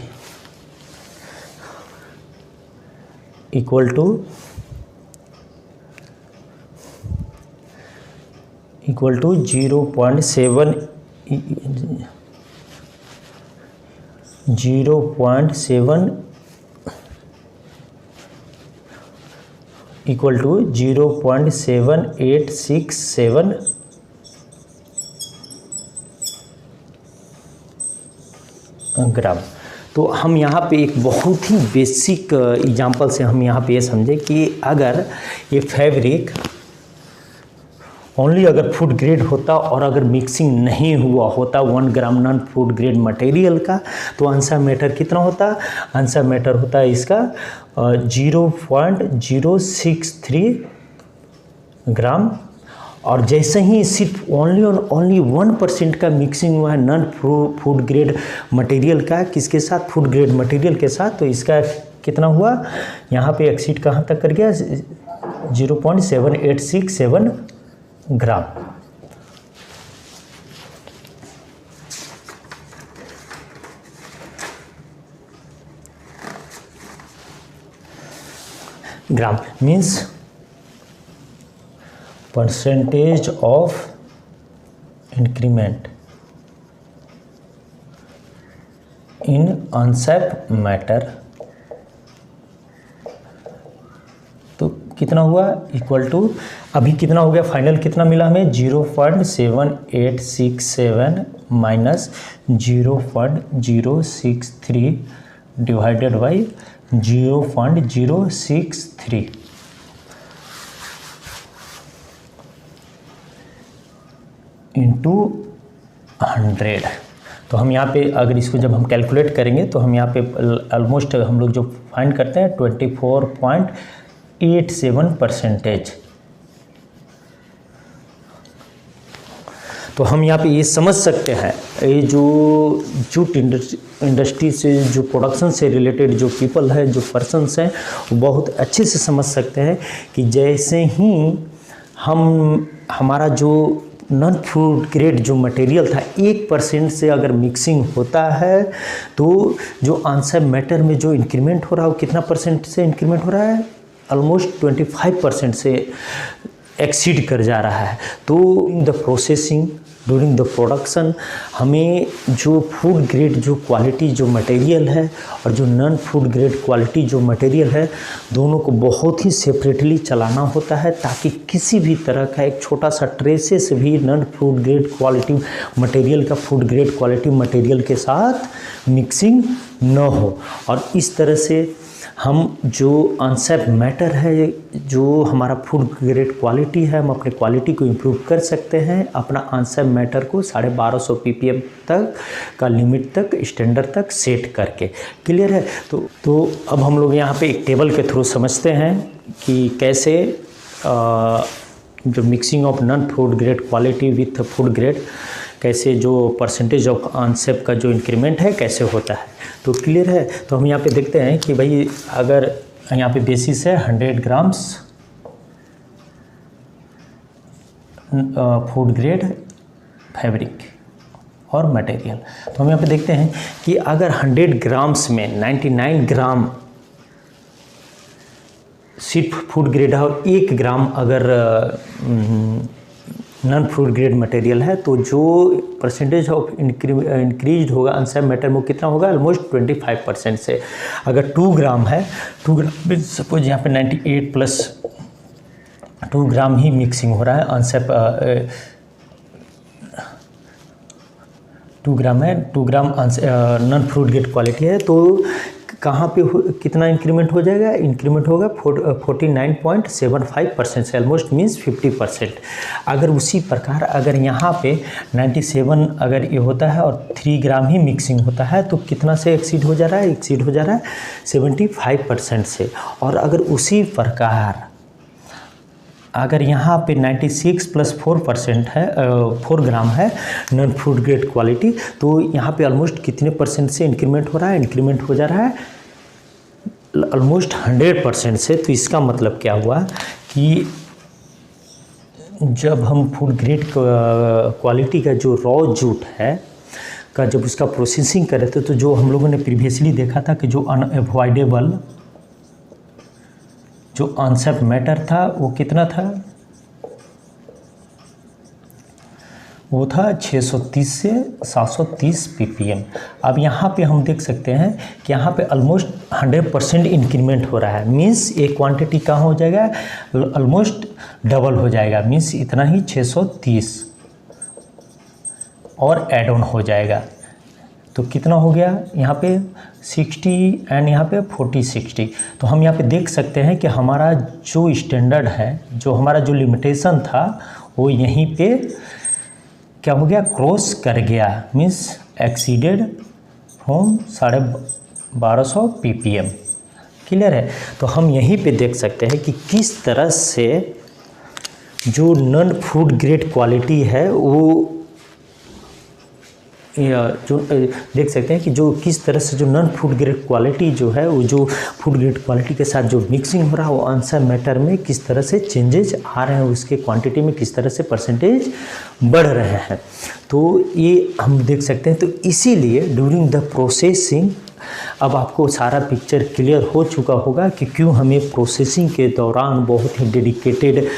equal to 0.7 equal to 0.7867 gram. तो हम यहाँ पे एक बहुत ही बेसिक एग्जांपल से हम यहाँ पे ये समझे कि अगर ये फैब्रिक ओनली अगर फूड ग्रेड होता और अगर मिक्सिंग नहीं हुआ होता 1 ग्राम नॉन फूड ग्रेड मटेरियल का, तो आंसर मैटर कितना होता, आंसर मैटर होता है इसका 0.063 ग्राम। और जैसे ही सिर्फ ओनली 1% का मिक्सिंग हुआ है नॉन फूड ग्रेड मटेरियल का, किसके साथ, फूड ग्रेड मटेरियल के साथ, तो इसका कितना हुआ, यहाँ पे एक्सीड कहाँ तक कर गया 0.7867 gram. Gram means percentage of increment in unsap matter, तो कितना हुआ इक्वल टू, अभी कितना हो गया फाइनल कितना मिला हमें 0.7867 माइनस 0.063 डिवाइडेड बाई 0.063 इंटू 100। तो हम यहाँ पे अगर इसको जब हम कैलकुलेट करेंगे तो हम यहाँ पे ऑलमोस्ट हम लोग जो फाइंड करते हैं 24.87%। तो हम यहाँ पे ये समझ सकते हैं, ये जो जूट इंडस्ट्री से, जो प्रोडक्शन से रिलेटेड जो पीपल है, जो पर्सन्स हैं, वो बहुत अच्छे से समझ सकते हैं कि जैसे ही हमारा जो नॉन फूड ग्रेड जो मटेरियल था 1% से अगर मिक्सिंग होता है, तो जो आंसर मैटर में जो इंक्रीमेंट हो रहा है वो कितना परसेंट से इंक्रीमेंट हो रहा है, ऑलमोस्ट 25% से एक्सीड कर जा रहा है। तो in the processing during the production हमें जो फूड ग्रेड जो क्वालिटी जो मटेरियल है और जो नॉन फूड ग्रेड क्वालिटी जो मटेरियल है, दोनों को बहुत ही सेपरेटली चलाना होता है, ताकि किसी भी तरह का एक छोटा सा ट्रेसेस भी non food grade quality material का फूड ग्रेड क्वालिटी मटेरियल के साथ मिक्सिंग न हो। और इस तरह से हम जो आंसर मैटर है, जो हमारा फूड ग्रेड क्वालिटी है, हम अपने क्वालिटी को इम्प्रूव कर सकते हैं अपना आंसर मैटर को 1250 ppm तक का लिमिट तक, स्टैंडर्ड तक सेट करके। क्लियर है? तो अब हम लोग यहाँ पे एक टेबल के थ्रू समझते हैं कि कैसे जो mixing of non food grade quality with food grade, कैसे जो परसेंटेज ऑफ आंसर का जो इंक्रीमेंट है कैसे होता है। तो क्लियर है? तो हम यहाँ पे देखते हैं कि भाई अगर यहाँ पे बेसिस है 100 ग्राम्स फूड ग्रेड फैब्रिक और मटेरियल। तो हम यहाँ पे देखते हैं कि अगर 100 ग्राम्स में 99 ग्राम सिर्फ फूड ग्रेड है और 1 ग्राम अगर नॉन फूड ग्रेड मटेरियल है, तो जो परसेंटेज ऑफ इंक्रीज होगा अनसेफ मैटर में कितना होगा, ऑलमोस्ट 25% से। अगर 2 ग्राम है, 2 ग्राम सपोज यहाँ पे 98 प्लस 2 ग्राम ही मिक्सिंग हो रहा है, अनसेफ 2 ग्राम है, 2 ग्राम नॉन फूड ग्रेड क्वालिटी है, तो कहाँ पे कितना इंक्रीमेंट हो जाएगा, इंक्रीमेंट होगा 49.75% से, ऑलमोस्ट मीन्स 50%। अगर उसी प्रकार अगर यहाँ पे 97 अगर ये होता है और 3 ग्राम ही मिक्सिंग होता है, तो कितना से एक्सीड हो जा रहा है, एक्सीड हो जा रहा है 75% से। और अगर उसी प्रकार अगर यहाँ पे 96 प्लस 4% है, 4 ग्राम है नॉन फूड ग्रेड क्वालिटी, तो यहाँ पे ऑलमोस्ट कितने परसेंट से इंक्रीमेंट हो रहा है, इंक्रीमेंट हो जा रहा है ऑलमोस्ट 100% से। तो इसका मतलब क्या हुआ कि जब हम फूड ग्रेड क्वालिटी का जो रॉ जूट है का जब उसका प्रोसेसिंग कर रहे थे, तो जो हम लोगों ने प्रीवियसली देखा था कि जो अनअवॉइडेबल जो अनसेफ मैटर था वो कितना था, वो था 630 से 730 ppm। अब यहाँ पे हम देख सकते हैं कि यहाँ पे ऑलमोस्ट 100% इंक्रीमेंट हो रहा है, मीन्स ये क्वांटिटी कहाँ हो जाएगा, ऑलमोस्ट डबल हो जाएगा, मीन्स इतना ही 630 और एड ऑन हो जाएगा। तो कितना हो गया यहाँ पे 60 एंड यहाँ पे 40-60। तो हम यहाँ पे देख सकते हैं कि हमारा जो स्टैंडर्ड है, जो हमारा जो लिमिटेशन था, वो यहीं पे क्या हो गया, क्रॉस कर गया, means exceeded from 1250 ppm। Clear है। तो हम यहीं पे देख सकते हैं कि किस तरह से जो नॉन फूड ग्रेड क्वालिटी है वो जो देख सकते हैं कि जो किस तरह से जो नॉन फूड ग्रेड क्वालिटी जो है वो जो फूड ग्रेड क्वालिटी के साथ जो मिक्सिंग हो रहा है वो अनसेफ मैटर में किस तरह से चेंजेज आ रहे हैं, उसके क्वांटिटी में किस तरह से परसेंटेज बढ़ रहे हैं। तो ये हम देख सकते हैं। तो इसीलिए ड्यूरिंग द प्रोसेसिंग अब आपको सारा पिक्चर क्लियर हो चुका होगा कि क्यों हमें प्रोसेसिंग के दौरान बहुत ही डेडिकेटेड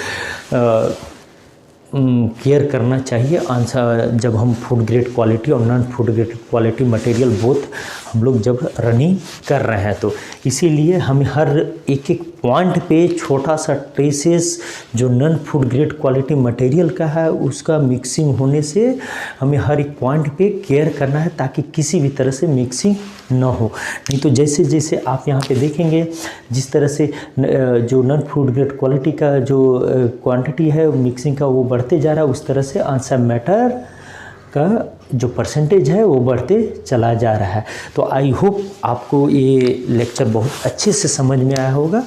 केयर करना चाहिए आंसर, जब हम फूड ग्रेड क्वालिटी और non food grade quality material both हम लोग जब रनिंग कर रहे हैं। तो इसीलिए हमें हर एक पॉइंट पे छोटा सा ट्रेसेस जो non food grade quality material का है उसका मिक्सिंग होने से हमें हर एक पॉइंट पे केयर करना है, ताकि किसी भी तरह से मिक्सिंग ना हो। नहीं तो जैसे जैसे आप यहाँ पे देखेंगे जिस तरह से जो नॉन फूड ग्रेड क्वालिटी का जो क्वांटिटी है मिक्सिंग का वो बढ़ते जा रहा है, उस तरह से अनसेफ मैटर का जो परसेंटेज है वो बढ़ते चला जा रहा है। तो आई होप आपको ये लेक्चर बहुत अच्छे से समझ में आया होगा,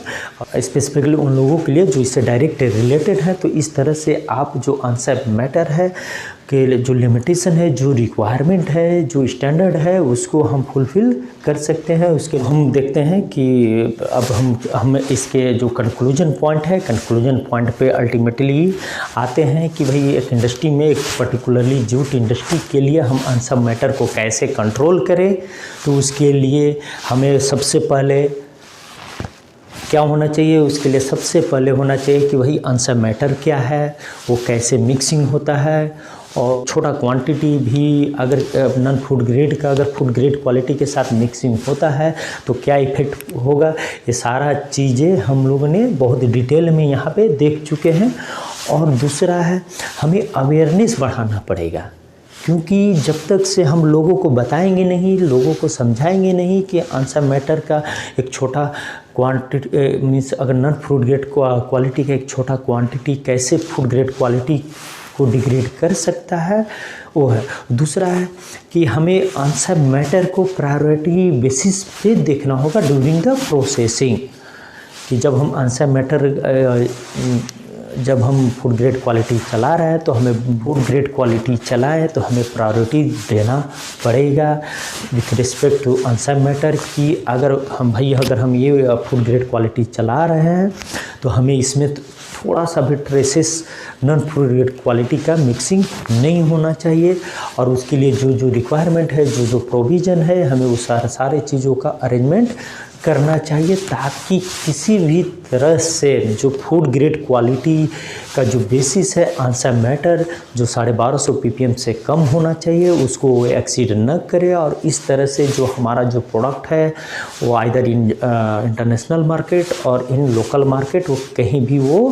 स्पेसिफिकली उन लोगों के लिए जो इससे डायरेक्ट रिलेटेड है। तो इस तरह से आप जो अनसेफ मैटर है के जो लिमिटेशन है, जो रिक्वायरमेंट है, जो स्टैंडर्ड है, उसको हम फुलफ़िल कर सकते हैं। उसके हम देखते हैं कि अब हम इसके जो कंक्लूजन पॉइंट है, कंक्लूजन पॉइंट पे अल्टीमेटली आते हैं कि भाई एक इंडस्ट्री में, एक पर्टिकुलरली जूट इंडस्ट्री के लिए हम अनसेफ मैटर को कैसे कंट्रोल करें। तो उसके लिए हमें सबसे पहले क्या होना चाहिए, उसके लिए सबसे पहले होना चाहिए कि वही अनसेफ मैटर क्या है, वो कैसे मिक्सिंग होता है, और छोटा क्वांटिटी भी अगर नॉन फूड ग्रेड का अगर फूड ग्रेड क्वालिटी के साथ मिक्सिंग होता है तो क्या इफ़ेक्ट होगा। ये सारा चीज़ें हम लोगों ने बहुत डिटेल में यहाँ पे देख चुके हैं। और दूसरा है हमें अवेयरनेस बढ़ाना पड़ेगा, क्योंकि जब तक से हम लोगों को बताएंगे नहीं, लोगों को समझाएंगे नहीं कि अनसेफ मैटर का एक छोटा क्वांटिटी मीन्स अगर नॉन फूड ग्रेड क्वालिटी का एक छोटा क्वांटिटी कैसे फूड ग्रेड क्वालिटी को डिग्रेड कर सकता है, वो है। दूसरा है कि हमें अनसेफ मैटर को प्रायोरिटी बेसिस पे देखना होगा ड्यूरिंग द प्रोसेसिंग, कि जब हम अनसेफ मैटर जब हम फूड ग्रेड क्वालिटी चला रहे हैं तो हमें फूड ग्रेड क्वालिटी चलाएं तो हमें प्रायोरिटी देना पड़ेगा with respect to unsafe matter कि अगर हम ये फूड ग्रेड क्वालिटी चला रहे हैं तो हमें इसमें थोड़ा सा भी traces non food grade quality का मिक्सिंग नहीं होना चाहिए और उसके लिए जो रिक्वायरमेंट है जो प्रोविज़न है हमें उस सारे चीज़ों का अरेंजमेंट करना चाहिए ताकि किसी भी तरह से जो फूड ग्रेड क्वालिटी का जो बेसिस है अनसेफ मैटर जो 1250 ppm से कम होना चाहिए उसको एक्सीड न करे और इस तरह से जो हमारा जो प्रोडक्ट है वो आइदर इन इंटरनेशनल मार्केट और इन लोकल मार्केट वो कहीं भी वो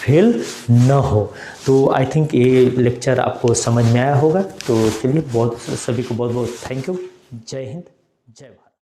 फेल न हो। तो आई थिंक ये लेक्चर आपको समझ में आया होगा। तो चलिए सभी को बहुत बहुत थैंक यू। जय हिंद, जय भारत।